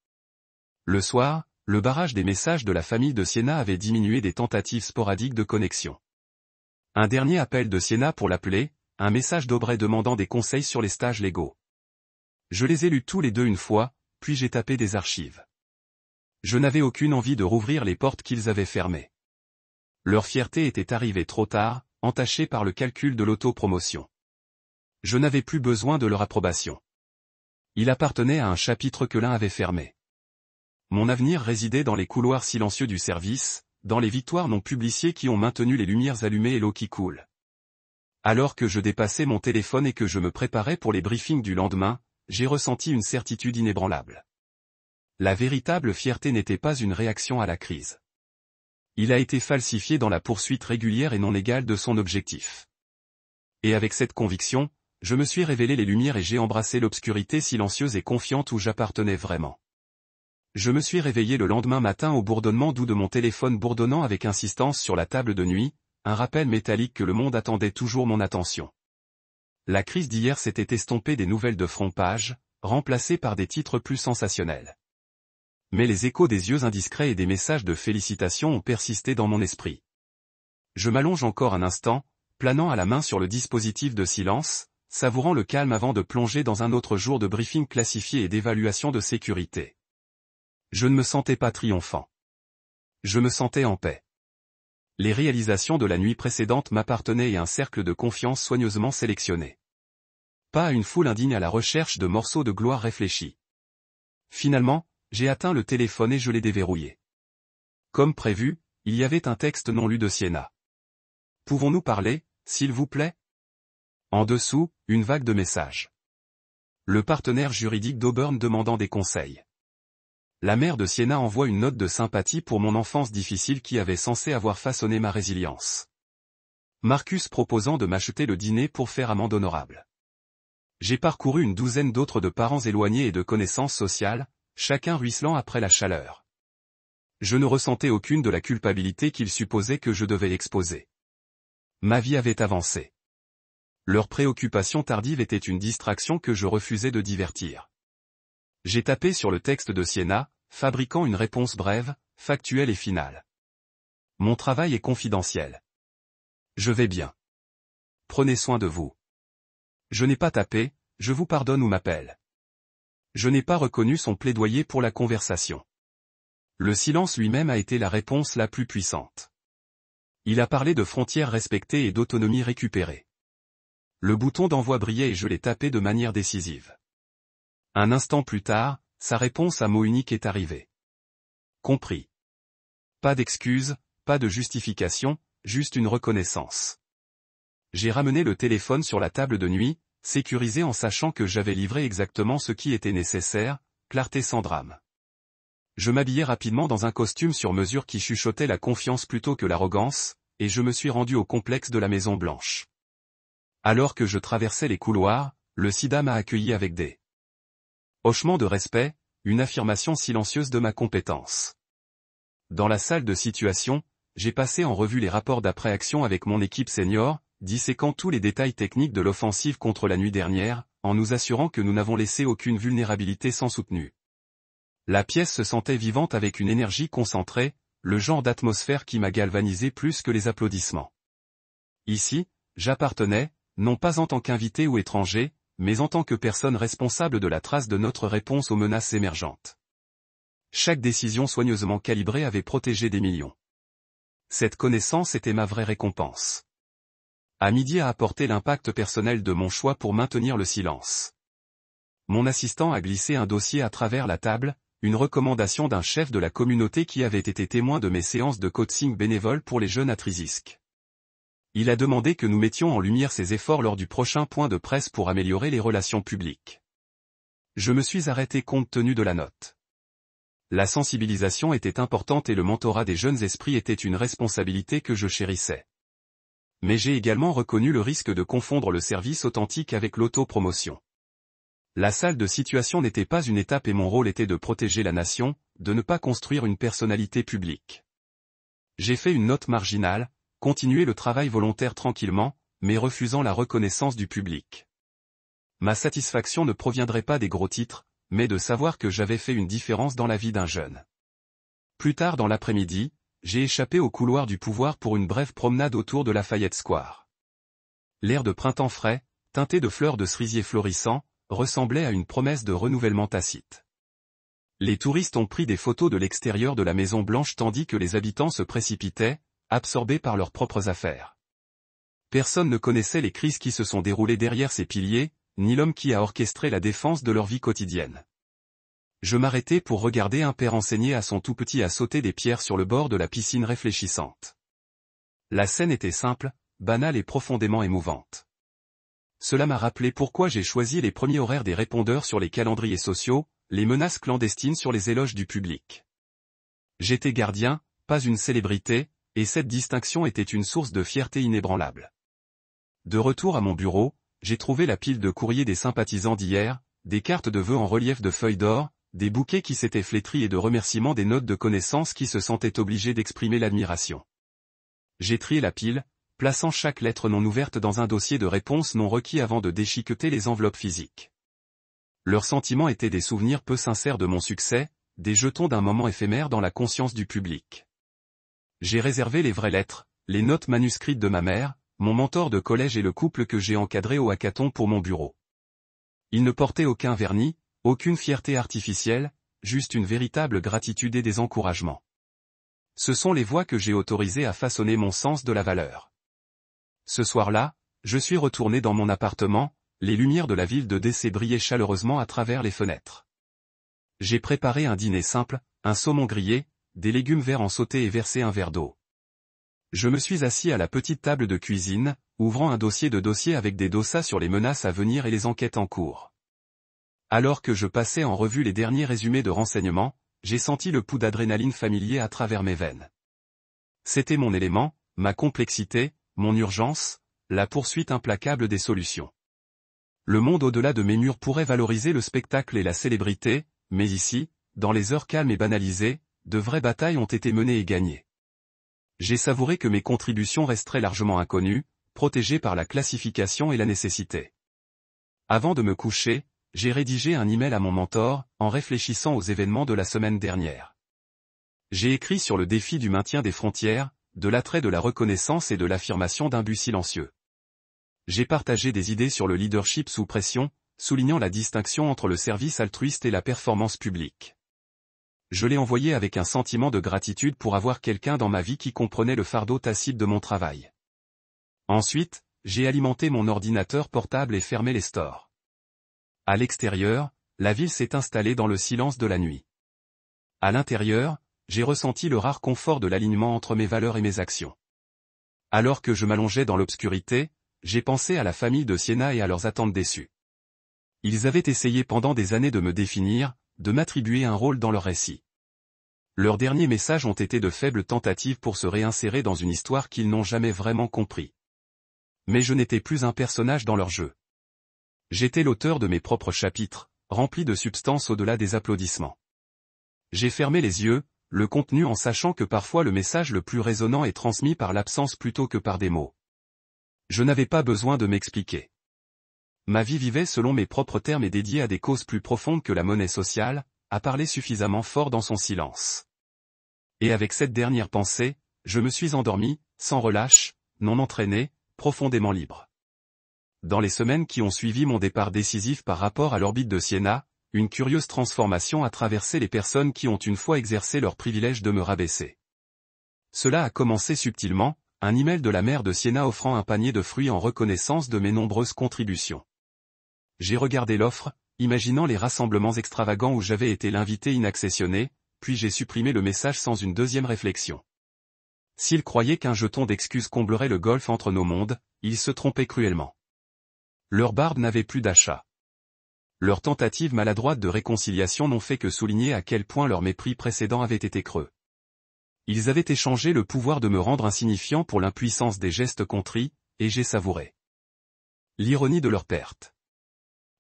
[SPEAKER 1] Le soir, le barrage des messages de la famille de Siena avait diminué des tentatives sporadiques de connexion. Un dernier appel de Siena pour l'appeler, un message d'Aubrey demandant des conseils sur les stages légaux. Je les ai lus tous les deux une fois, puis j'ai tapé des archives. Je n'avais aucune envie de rouvrir les portes qu'ils avaient fermées. Leur fierté était arrivée trop tard, entachée par le calcul de l'autopromotion. Je n'avais plus besoin de leur approbation. Il appartenait à un chapitre que l'un avait fermé. Mon avenir résidait dans les couloirs silencieux du service, dans les victoires non publiciées qui ont maintenu les lumières allumées et l'eau qui coule. Alors que je dépassais mon téléphone et que je me préparais pour les briefings du lendemain, j'ai ressenti une certitude inébranlable. La véritable fierté n'était pas une réaction à la crise. Il a été falsifié dans la poursuite régulière et non légale de son objectif. Et avec cette conviction, je me suis révélé les lumières et j'ai embrassé l'obscurité silencieuse et confiante où j'appartenais vraiment. Je me suis réveillé le lendemain matin au bourdonnement doux de mon téléphone bourdonnant avec insistance sur la table de nuit, un rappel métallique que le monde attendait toujours mon attention. La crise d'hier s'était estompée des nouvelles de front-page, remplacées par des titres plus sensationnels. Mais les échos des yeux indiscrets et des messages de félicitations ont persisté dans mon esprit. Je m'allonge encore un instant, planant à la main sur le dispositif de silence, savourant le calme avant de plonger dans un autre jour de briefing classifié et d'évaluation de sécurité. Je ne me sentais pas triomphant. Je me sentais en paix. Les réalisations de la nuit précédente m'appartenaient et un cercle de confiance soigneusement sélectionné. Pas à une foule indigne à la recherche de morceaux de gloire réfléchis. Finalement, j'ai atteint le téléphone et je l'ai déverrouillé. Comme prévu, il y avait un texte non lu de Siena. Pouvons-nous parler, s'il vous plaît? En dessous, une vague de messages. Le partenaire juridique d'Auburn demandant des conseils. La mère de Siena envoie une note de sympathie pour mon enfance difficile qui avait censé avoir façonné ma résilience. Marcus proposant de m'acheter le dîner pour faire amende honorable. J'ai parcouru une douzaine d'autres de parents éloignés et de connaissances sociales, chacun ruisselant après la chaleur. Je ne ressentais aucune de la culpabilité qu'ils supposaient que je devais exposer. Ma vie avait avancé. Leur préoccupation tardive était une distraction que je refusais de divertir. J'ai tapé sur le texte de Siena, fabriquant une réponse brève, factuelle et finale. Mon travail est confidentiel. Je vais bien. Prenez soin de vous. Je n'ai pas tapé, je vous pardonne ou m'appelle. Je n'ai pas reconnu son plaidoyer pour la conversation. Le silence lui-même a été la réponse la plus puissante. Il a parlé de frontières respectées et d'autonomie récupérée. Le bouton d'envoi brillait et je l'ai tapé de manière décisive. Un instant plus tard, sa réponse à mot unique est arrivée. Compris. Pas d'excuses, pas de justification, juste une reconnaissance. J'ai ramené le téléphone sur la table de nuit, sécurisé en sachant que j'avais livré exactement ce qui était nécessaire, clarté sans drame. Je m'habillai rapidement dans un costume sur mesure qui chuchotait la confiance plutôt que l'arrogance, et je me suis rendu au complexe de la Maison Blanche. Alors que je traversais les couloirs, le sida m'a accueilli avec des hochements de respect, une affirmation silencieuse de ma compétence. Dans la salle de situation, j'ai passé en revue les rapports d'après-action avec mon équipe senior, disséquant tous les détails techniques de l'offensive contre la nuit dernière, en nous assurant que nous n'avons laissé aucune vulnérabilité sans soutenue. La pièce se sentait vivante avec une énergie concentrée, le genre d'atmosphère qui m'a galvanisé plus que les applaudissements. Ici, j'appartenais, non pas en tant qu'invité ou étranger, mais en tant que personne responsable de la trace de notre réponse aux menaces émergentes. Chaque décision soigneusement calibrée avait protégé des millions. Cette connaissance était ma vraie récompense. À midi a apporté l'impact personnel de mon choix pour maintenir le silence. Mon assistant a glissé un dossier à travers la table, une recommandation d'un chef de la communauté qui avait été témoin de mes séances de coaching bénévole pour les jeunes à Trisisk. Il a demandé que nous mettions en lumière ses efforts lors du prochain point de presse pour améliorer les relations publiques. Je me suis arrêté compte tenu de la note. La sensibilisation était importante et le mentorat des jeunes esprits était une responsabilité que je chérissais. Mais j'ai également reconnu le risque de confondre le service authentique avec l'autopromotion. La salle de situation n'était pas une étape et mon rôle était de protéger la nation, de ne pas construire une personnalité publique. J'ai fait une note marginale, continuer le travail volontaire tranquillement, mais refusant la reconnaissance du public. Ma satisfaction ne proviendrait pas des gros titres, mais de savoir que j'avais fait une différence dans la vie d'un jeune. Plus tard dans l'après-midi, j'ai échappé au couloir du pouvoir pour une brève promenade autour de Lafayette Square. L'air de printemps frais, teinté de fleurs de cerisier florissants, ressemblait à une promesse de renouvellement tacite. Les touristes ont pris des photos de l'extérieur de la Maison Blanche tandis que les habitants se précipitaient, absorbés par leurs propres affaires. Personne ne connaissait les crises qui se sont déroulées derrière ces piliers, ni l'homme qui a orchestré la défense de leur vie quotidienne. Je m'arrêtai pour regarder un père enseigner à son tout-petit à sauter des pierres sur le bord de la piscine réfléchissante. La scène était simple, banale et profondément émouvante. Cela m'a rappelé pourquoi j'ai choisi les premiers horaires des répondeurs sur les calendriers sociaux, les menaces clandestines sur les éloges du public. J'étais gardien, pas une célébrité, et cette distinction était une source de fierté inébranlable. De retour à mon bureau, j'ai trouvé la pile de courriers des sympathisants d'hier, des cartes de vœux en relief de feuilles d'or, des bouquets qui s'étaient flétris et de remerciements des notes de connaissances qui se sentaient obligées d'exprimer l'admiration. J'ai trié la pile, plaçant chaque lettre non ouverte dans un dossier de réponse non requis avant de déchiqueter les enveloppes physiques. Leurs sentiments étaient des souvenirs peu sincères de mon succès, des jetons d'un moment éphémère dans la conscience du public. J'ai réservé les vraies lettres, les notes manuscrites de ma mère, mon mentor de collège et le couple que j'ai encadré au hackathon pour mon bureau. Ils ne portaient aucun vernis, aucune fierté artificielle, juste une véritable gratitude et des encouragements. Ce sont les voix que j'ai autorisées à façonner mon sens de la valeur. Ce soir-là, je suis retourné dans mon appartement, les lumières de la ville de DC brillaient chaleureusement à travers les fenêtres. J'ai préparé un dîner simple, un saumon grillé, des légumes verts en sauté et versé un verre d'eau. Je me suis assis à la petite table de cuisine, ouvrant un dossier de dossiers avec des dossas sur les menaces à venir et les enquêtes en cours. Alors que je passais en revue les derniers résumés de renseignements, j'ai senti le pouls d'adrénaline familier à travers mes veines. C'était mon élément, ma complexité, mon urgence, la poursuite implacable des solutions. Le monde au-delà de mes murs pourrait valoriser le spectacle et la célébrité, mais ici, dans les heures calmes et banalisées, de vraies batailles ont été menées et gagnées. J'ai savouré que mes contributions resteraient largement inconnues, protégées par la classification et la nécessité. Avant de me coucher, j'ai rédigé un email à mon mentor, en réfléchissant aux événements de la semaine dernière. J'ai écrit sur le défi du maintien des frontières, de l'attrait de la reconnaissance et de l'affirmation d'un but silencieux. J'ai partagé des idées sur le leadership sous pression, soulignant la distinction entre le service altruiste et la performance publique. Je l'ai envoyé avec un sentiment de gratitude pour avoir quelqu'un dans ma vie qui comprenait le fardeau tacite de mon travail. Ensuite, j'ai alimenté mon ordinateur portable et fermé les stores. À l'extérieur, la ville s'est installée dans le silence de la nuit. À l'intérieur, j'ai ressenti le rare confort de l'alignement entre mes valeurs et mes actions. Alors que je m'allongeais dans l'obscurité, j'ai pensé à la famille de Siena et à leurs attentes déçues. Ils avaient essayé pendant des années de me définir, de m'attribuer un rôle dans leur récit. Leurs derniers messages ont été de faibles tentatives pour se réinsérer dans une histoire qu'ils n'ont jamais vraiment compris. Mais je n'étais plus un personnage dans leur jeu. J'étais l'auteur de mes propres chapitres, remplis de substance au-delà des applaudissements. J'ai fermé les yeux, le contenu en sachant que parfois le message le plus résonnant est transmis par l'absence plutôt que par des mots. Je n'avais pas besoin de m'expliquer. Ma vie vivait selon mes propres termes et dédiée à des causes plus profondes que la monnaie sociale, à parler suffisamment fort dans son silence. Et avec cette dernière pensée, je me suis endormi, sans relâche, non entraîné, profondément libre. Dans les semaines qui ont suivi mon départ décisif par rapport à l'orbite de Siena, une curieuse transformation a traversé les personnes qui ont une fois exercé leur privilège de me rabaisser. Cela a commencé subtilement, un email de la mère de Siena offrant un panier de fruits en reconnaissance de mes nombreuses contributions. J'ai regardé l'offre, imaginant les rassemblements extravagants où j'avais été l'invité inaccessionné, puis j'ai supprimé le message sans une deuxième réflexion. S'il croyait qu'un jeton d'excuses comblerait le golfe entre nos mondes, il se trompait cruellement. Leur barbe n'avait plus d'achat. Leurs tentatives maladroites de réconciliation n'ont fait que souligner à quel point leur mépris précédent avait été creux. Ils avaient échangé le pouvoir de me rendre insignifiant pour l'impuissance des gestes contrits, et j'ai savouré l'ironie de leur perte.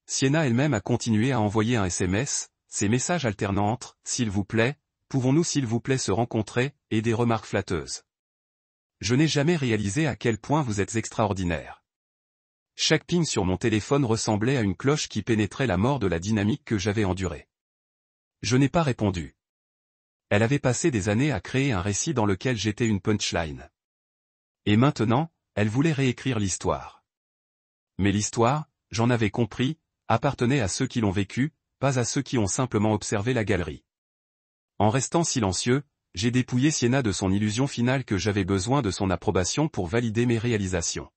[SPEAKER 1] Siena elle-même a continué à envoyer un SMS, ces messages alternant entre « s'il vous plaît »,« pouvons-nous s'il vous plaît se rencontrer » et des remarques flatteuses. Je n'ai jamais réalisé à quel point vous êtes extraordinaire. Chaque ping sur mon téléphone ressemblait à une cloche qui pénétrait la mort de la dynamique que j'avais endurée. Je n'ai pas répondu. Elle avait passé des années à créer un récit dans lequel j'étais une punchline. Et maintenant, elle voulait réécrire l'histoire. Mais l'histoire, j'en avais compris, appartenait à ceux qui l'ont vécue, pas à ceux qui ont simplement observé la galerie. En restant silencieux, j'ai dépouillé Siena de son illusion finale que j'avais besoin de son approbation pour valider mes réalisations.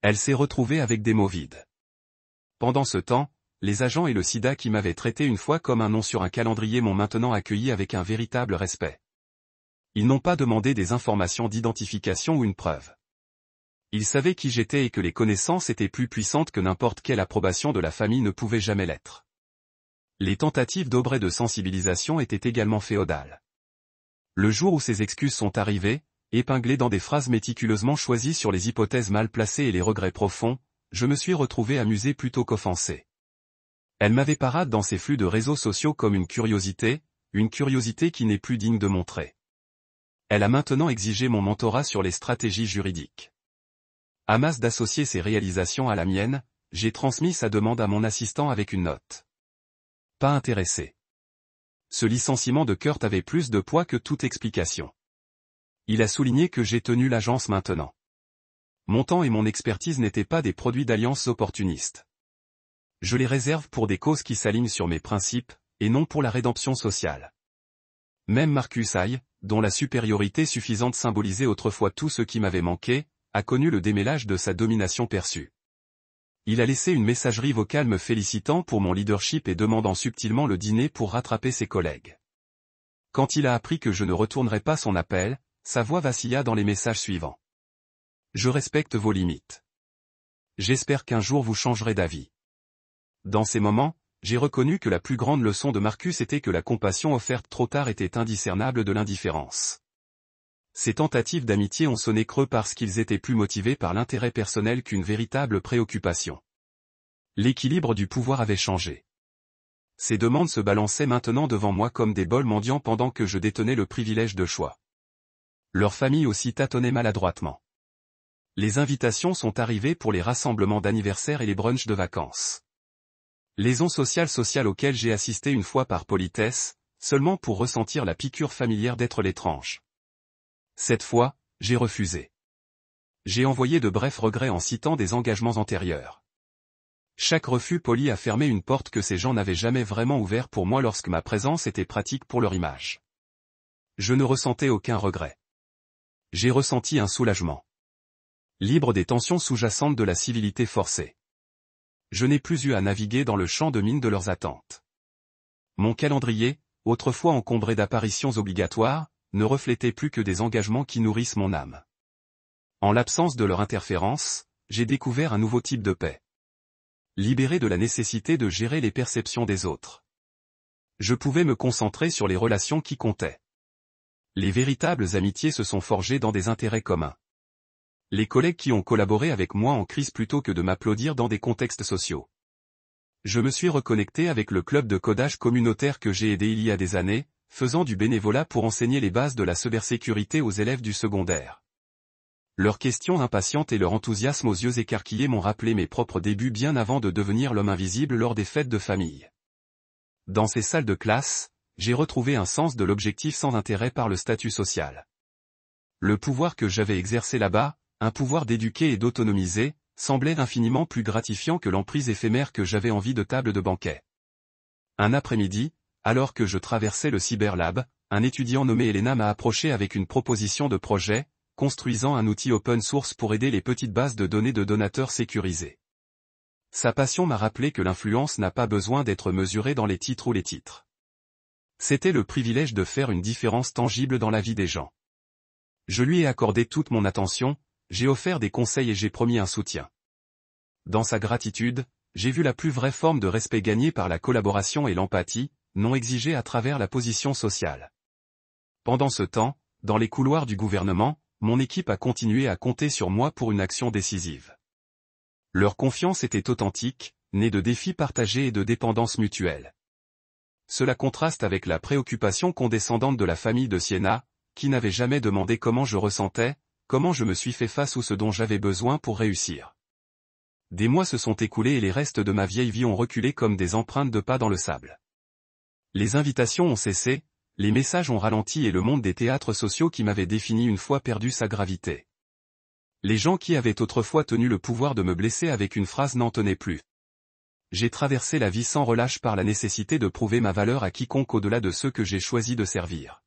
[SPEAKER 1] Elle s'est retrouvée avec des mots vides. Pendant ce temps, les agents et le sida qui m'avaient traité une fois comme un nom sur un calendrier m'ont maintenant accueilli avec un véritable respect. Ils n'ont pas demandé des informations d'identification ou une preuve. Ils savaient qui j'étais et que les connaissances étaient plus puissantes que n'importe quelle approbation de la famille ne pouvait jamais l'être. Les tentatives d'aubrais de sensibilisation étaient également féodales. Le jour où ces excuses sont arrivées, épinglées dans des phrases méticuleusement choisies sur les hypothèses mal placées et les regrets profonds, je me suis retrouvé amusé plutôt qu'offensé. Elle m'avait parade dans ces flux de réseaux sociaux comme une curiosité qui n'est plus digne de montrer. Elle a maintenant exigé mon mentorat sur les stratégies juridiques. À masse d'associer ses réalisations à la mienne, j'ai transmis sa demande à mon assistant avec une note. Pas intéressé. Ce licenciement de Kurt avait plus de poids que toute explication. Il a souligné que j'ai tenu l'agence maintenant. Mon temps et mon expertise n'étaient pas des produits d'alliances opportunistes. Je les réserve pour des causes qui s'alignent sur mes principes, et non pour la rédemption sociale. Même Marcus Hay, dont la supériorité suffisante symbolisait autrefois tout ce qui m'avait manqué, a connu le démêlage de sa domination perçue. Il a laissé une messagerie vocale me félicitant pour mon leadership et demandant subtilement le dîner pour rattraper ses collègues. Quand il a appris que je ne retournerais pas son appel, sa voix vacilla dans les messages suivants. Je respecte vos limites. J'espère qu'un jour vous changerez d'avis. Dans ces moments, j'ai reconnu que la plus grande leçon de Marcus était que la compassion offerte trop tard était indiscernable de l'indifférence. Ces tentatives d'amitié ont sonné creux parce qu'ils étaient plus motivés par l'intérêt personnel qu'une véritable préoccupation. L'équilibre du pouvoir avait changé. Ces demandes se balançaient maintenant devant moi comme des bols mendiants pendant que je détenais le privilège de choix. Leur famille aussi tâtonnait maladroitement. Les invitations sont arrivées pour les rassemblements d'anniversaire et les brunchs de vacances. Liaisons sociales auxquelles j'ai assisté une fois par politesse, seulement pour ressentir la piqûre familière d'être l'étrange. Cette fois, j'ai refusé. J'ai envoyé de brefs regrets en citant des engagements antérieurs. Chaque refus poli a fermé une porte que ces gens n'avaient jamais vraiment ouverte pour moi lorsque ma présence était pratique pour leur image. Je ne ressentais aucun regret. J'ai ressenti un soulagement. Libre des tensions sous-jacentes de la civilité forcée. Je n'ai plus eu à naviguer dans le champ de mine de leurs attentes. Mon calendrier, autrefois encombré d'apparitions obligatoires, ne reflétait plus que des engagements qui nourrissent mon âme. En l'absence de leur interférence, j'ai découvert un nouveau type de paix. Libéré de la nécessité de gérer les perceptions des autres. Je pouvais me concentrer sur les relations qui comptaient. Les véritables amitiés se sont forgées dans des intérêts communs. Les collègues qui ont collaboré avec moi en crise plutôt que de m'applaudir dans des contextes sociaux. Je me suis reconnecté avec le club de codage communautaire que j'ai aidé il y a des années, faisant du bénévolat pour enseigner les bases de la cybersécurité aux élèves du secondaire. Leurs questions impatientes et leur enthousiasme aux yeux écarquillés m'ont rappelé mes propres débuts bien avant de devenir l'homme invisible lors des fêtes de famille. Dans ces salles de classe, j'ai retrouvé un sens de l'objectif sans intérêt par le statut social. Le pouvoir que j'avais exercé là-bas, un pouvoir d'éduquer et d'autonomiser, semblait infiniment plus gratifiant que l'emprise éphémère que j'avais envie de table de banquet. Un après-midi, alors que je traversais le Cyberlab, un étudiant nommé Elena m'a approché avec une proposition de projet, construisant un outil open source pour aider les petites bases de données de donateurs sécurisées. Sa passion m'a rappelé que l'influence n'a pas besoin d'être mesurée dans les titres ou les titres. C'était le privilège de faire une différence tangible dans la vie des gens. Je lui ai accordé toute mon attention, j'ai offert des conseils et j'ai promis un soutien. Dans sa gratitude, j'ai vu la plus vraie forme de respect gagnée par la collaboration et l'empathie, non exigée à travers la position sociale. Pendant ce temps, dans les couloirs du gouvernement, mon équipe a continué à compter sur moi pour une action décisive. Leur confiance était authentique, née de défis partagés et de dépendance mutuelle. Cela contraste avec la préoccupation condescendante de la famille de Siena, qui n'avait jamais demandé comment je ressentais, comment je me suis fait face ou ce dont j'avais besoin pour réussir. Des mois se sont écoulés et les restes de ma vieille vie ont reculé comme des empreintes de pas dans le sable. Les invitations ont cessé, les messages ont ralenti et le monde des théâtres sociaux qui m'avait défini une fois perdu sa gravité. Les gens qui avaient autrefois tenu le pouvoir de me blesser avec une phrase n'en tenaient plus. J'ai traversé la vie sans relâche par la nécessité de prouver ma valeur à quiconque au-delà de ceux que j'ai choisi de servir.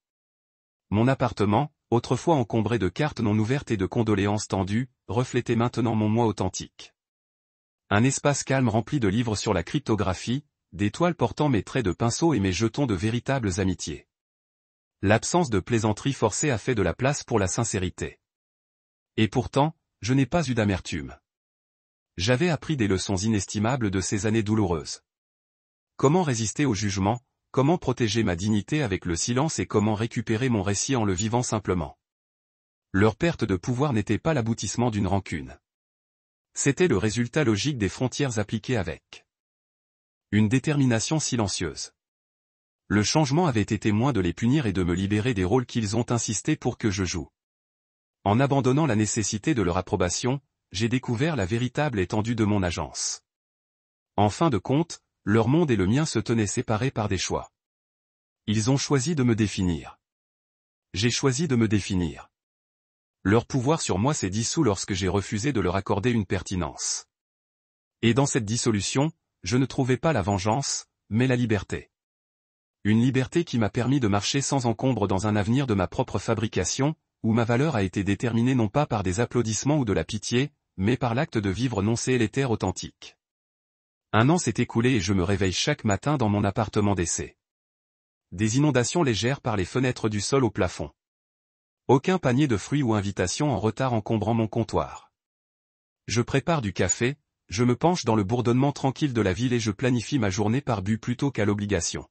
[SPEAKER 1] Mon appartement, autrefois encombré de cartes non ouvertes et de condoléances tendues, reflétait maintenant mon moi authentique. Un espace calme rempli de livres sur la cryptographie, des toiles portant mes traits de pinceau et mes jetons de véritables amitiés. L'absence de plaisanterie forcée a fait de la place pour la sincérité. Et pourtant, je n'ai pas eu d'amertume. J'avais appris des leçons inestimables de ces années douloureuses. Comment résister au jugement, comment protéger ma dignité avec le silence et comment récupérer mon récit en le vivant simplement. Leur perte de pouvoir n'était pas l'aboutissement d'une rancune. C'était le résultat logique des frontières appliquées avec une détermination silencieuse. Le changement avait été moins de les punir et de me libérer des rôles qu'ils ont insisté pour que je joue. En abandonnant la nécessité de leur approbation, j'ai découvert la véritable étendue de mon agence. En fin de compte, leur monde et le mien se tenaient séparés par des choix. Ils ont choisi de me définir. J'ai choisi de me définir. Leur pouvoir sur moi s'est dissous lorsque j'ai refusé de leur accorder une pertinence. Et dans cette dissolution, je ne trouvais pas la vengeance, mais la liberté. Une liberté qui m'a permis de marcher sans encombre dans un avenir de ma propre fabrication, où ma valeur a été déterminée non pas par des applaudissements ou de la pitié, mais par l'acte de vivre non célibataire authentique. Un an s'est écoulé et je me réveille chaque matin dans mon appartement d'essai. Des inondations légères par les fenêtres du sol au plafond. Aucun panier de fruits ou invitation en retard encombrant mon comptoir. Je prépare du café, je me penche dans le bourdonnement tranquille de la ville et je planifie ma journée par but plutôt qu'à l'obligation.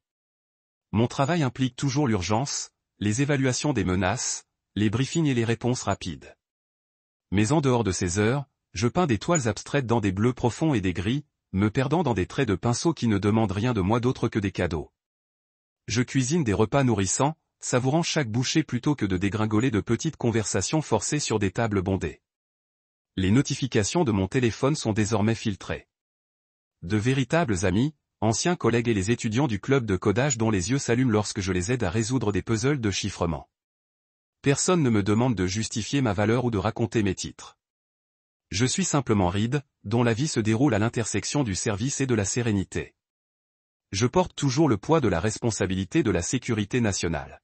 [SPEAKER 1] Mon travail implique toujours l'urgence, les évaluations des menaces, les briefings et les réponses rapides. Mais en dehors de ces heures, je peins des toiles abstraites dans des bleus profonds et des gris, me perdant dans des traits de pinceau qui ne demandent rien de moi d'autre que des cadeaux. Je cuisine des repas nourrissants, savourant chaque bouchée plutôt que de dégringoler de petites conversations forcées sur des tables bondées. Les notifications de mon téléphone sont désormais filtrées. De véritables amis, anciens collègues et les étudiants du club de codage dont les yeux s'allument lorsque je les aide à résoudre des puzzles de chiffrement. Personne ne me demande de justifier ma valeur ou de raconter mes titres. Je suis simplement Reed, dont la vie se déroule à l'intersection du service et de la sérénité. Je porte toujours le poids de la responsabilité de la sécurité nationale.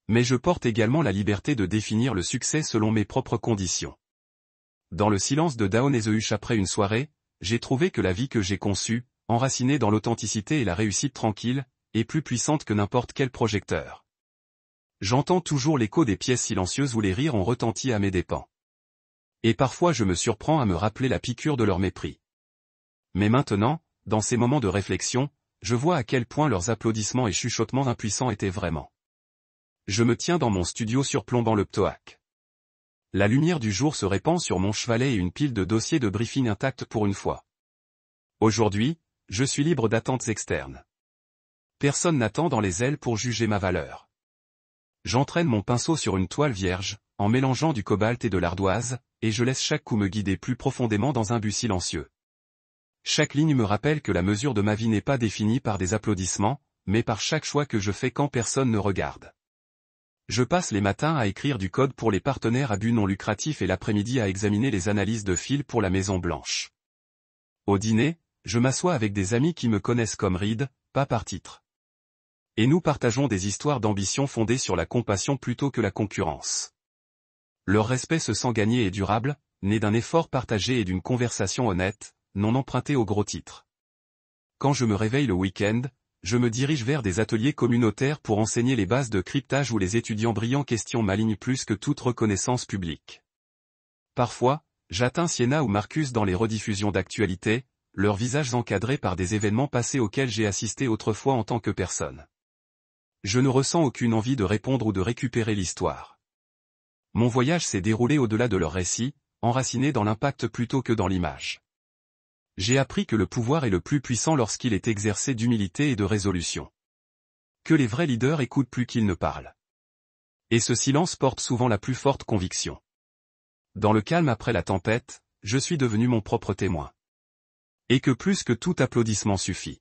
[SPEAKER 1] Mais je porte également la liberté de définir le succès selon mes propres conditions. Dans le silence de Down et the Hush après une soirée, j'ai trouvé que la vie que j'ai conçue, enracinée dans l'authenticité et la réussite tranquille, est plus puissante que n'importe quel projecteur. J'entends toujours l'écho des pièces silencieuses où les rires ont retenti à mes dépens. Et parfois je me surprends à me rappeler la piqûre de leur mépris. Mais maintenant, dans ces moments de réflexion, je vois à quel point leurs applaudissements et chuchotements impuissants étaient vraiment. Je me tiens dans mon studio surplombant le ptoak. La lumière du jour se répand sur mon chevalet et une pile de dossiers de briefing intacts pour une fois. Aujourd'hui, je suis libre d'attentes externes. Personne n'attend dans les ailes pour juger ma valeur. J'entraîne mon pinceau sur une toile vierge, en mélangeant du cobalt et de l'ardoise, et je laisse chaque coup me guider plus profondément dans un but silencieux. Chaque ligne me rappelle que la mesure de ma vie n'est pas définie par des applaudissements, mais par chaque choix que je fais quand personne ne regarde. Je passe les matins à écrire du code pour les partenaires à but non lucratif et l'après-midi à examiner les analyses de fil pour la Maison Blanche. Au dîner, je m'assois avec des amis qui me connaissent comme Reed, pas par titre. Et nous partageons des histoires d'ambition fondées sur la compassion plutôt que la concurrence. Leur respect se sent gagné et durable, né d'un effort partagé et d'une conversation honnête, non empruntée aux gros titres. Quand je me réveille le week-end, je me dirige vers des ateliers communautaires pour enseigner les bases de cryptage où les étudiants brillants questionnent ma ligne plus que toute reconnaissance publique. Parfois, j'atteins Sienna ou Marcus dans les rediffusions d'actualité, leurs visages encadrés par des événements passés auxquels j'ai assisté autrefois en tant que personne. Je ne ressens aucune envie de répondre ou de récupérer l'histoire. Mon voyage s'est déroulé au-delà de leur récit, enraciné dans l'impact plutôt que dans l'image. J'ai appris que le pouvoir est le plus puissant lorsqu'il est exercé d'humilité et de résolution. Que les vrais leaders écoutent plus qu'ils ne parlent. Et ce silence porte souvent la plus forte conviction. Dans le calme après la tempête, je suis devenu mon propre témoin. Et que plus que tout applaudissement suffit.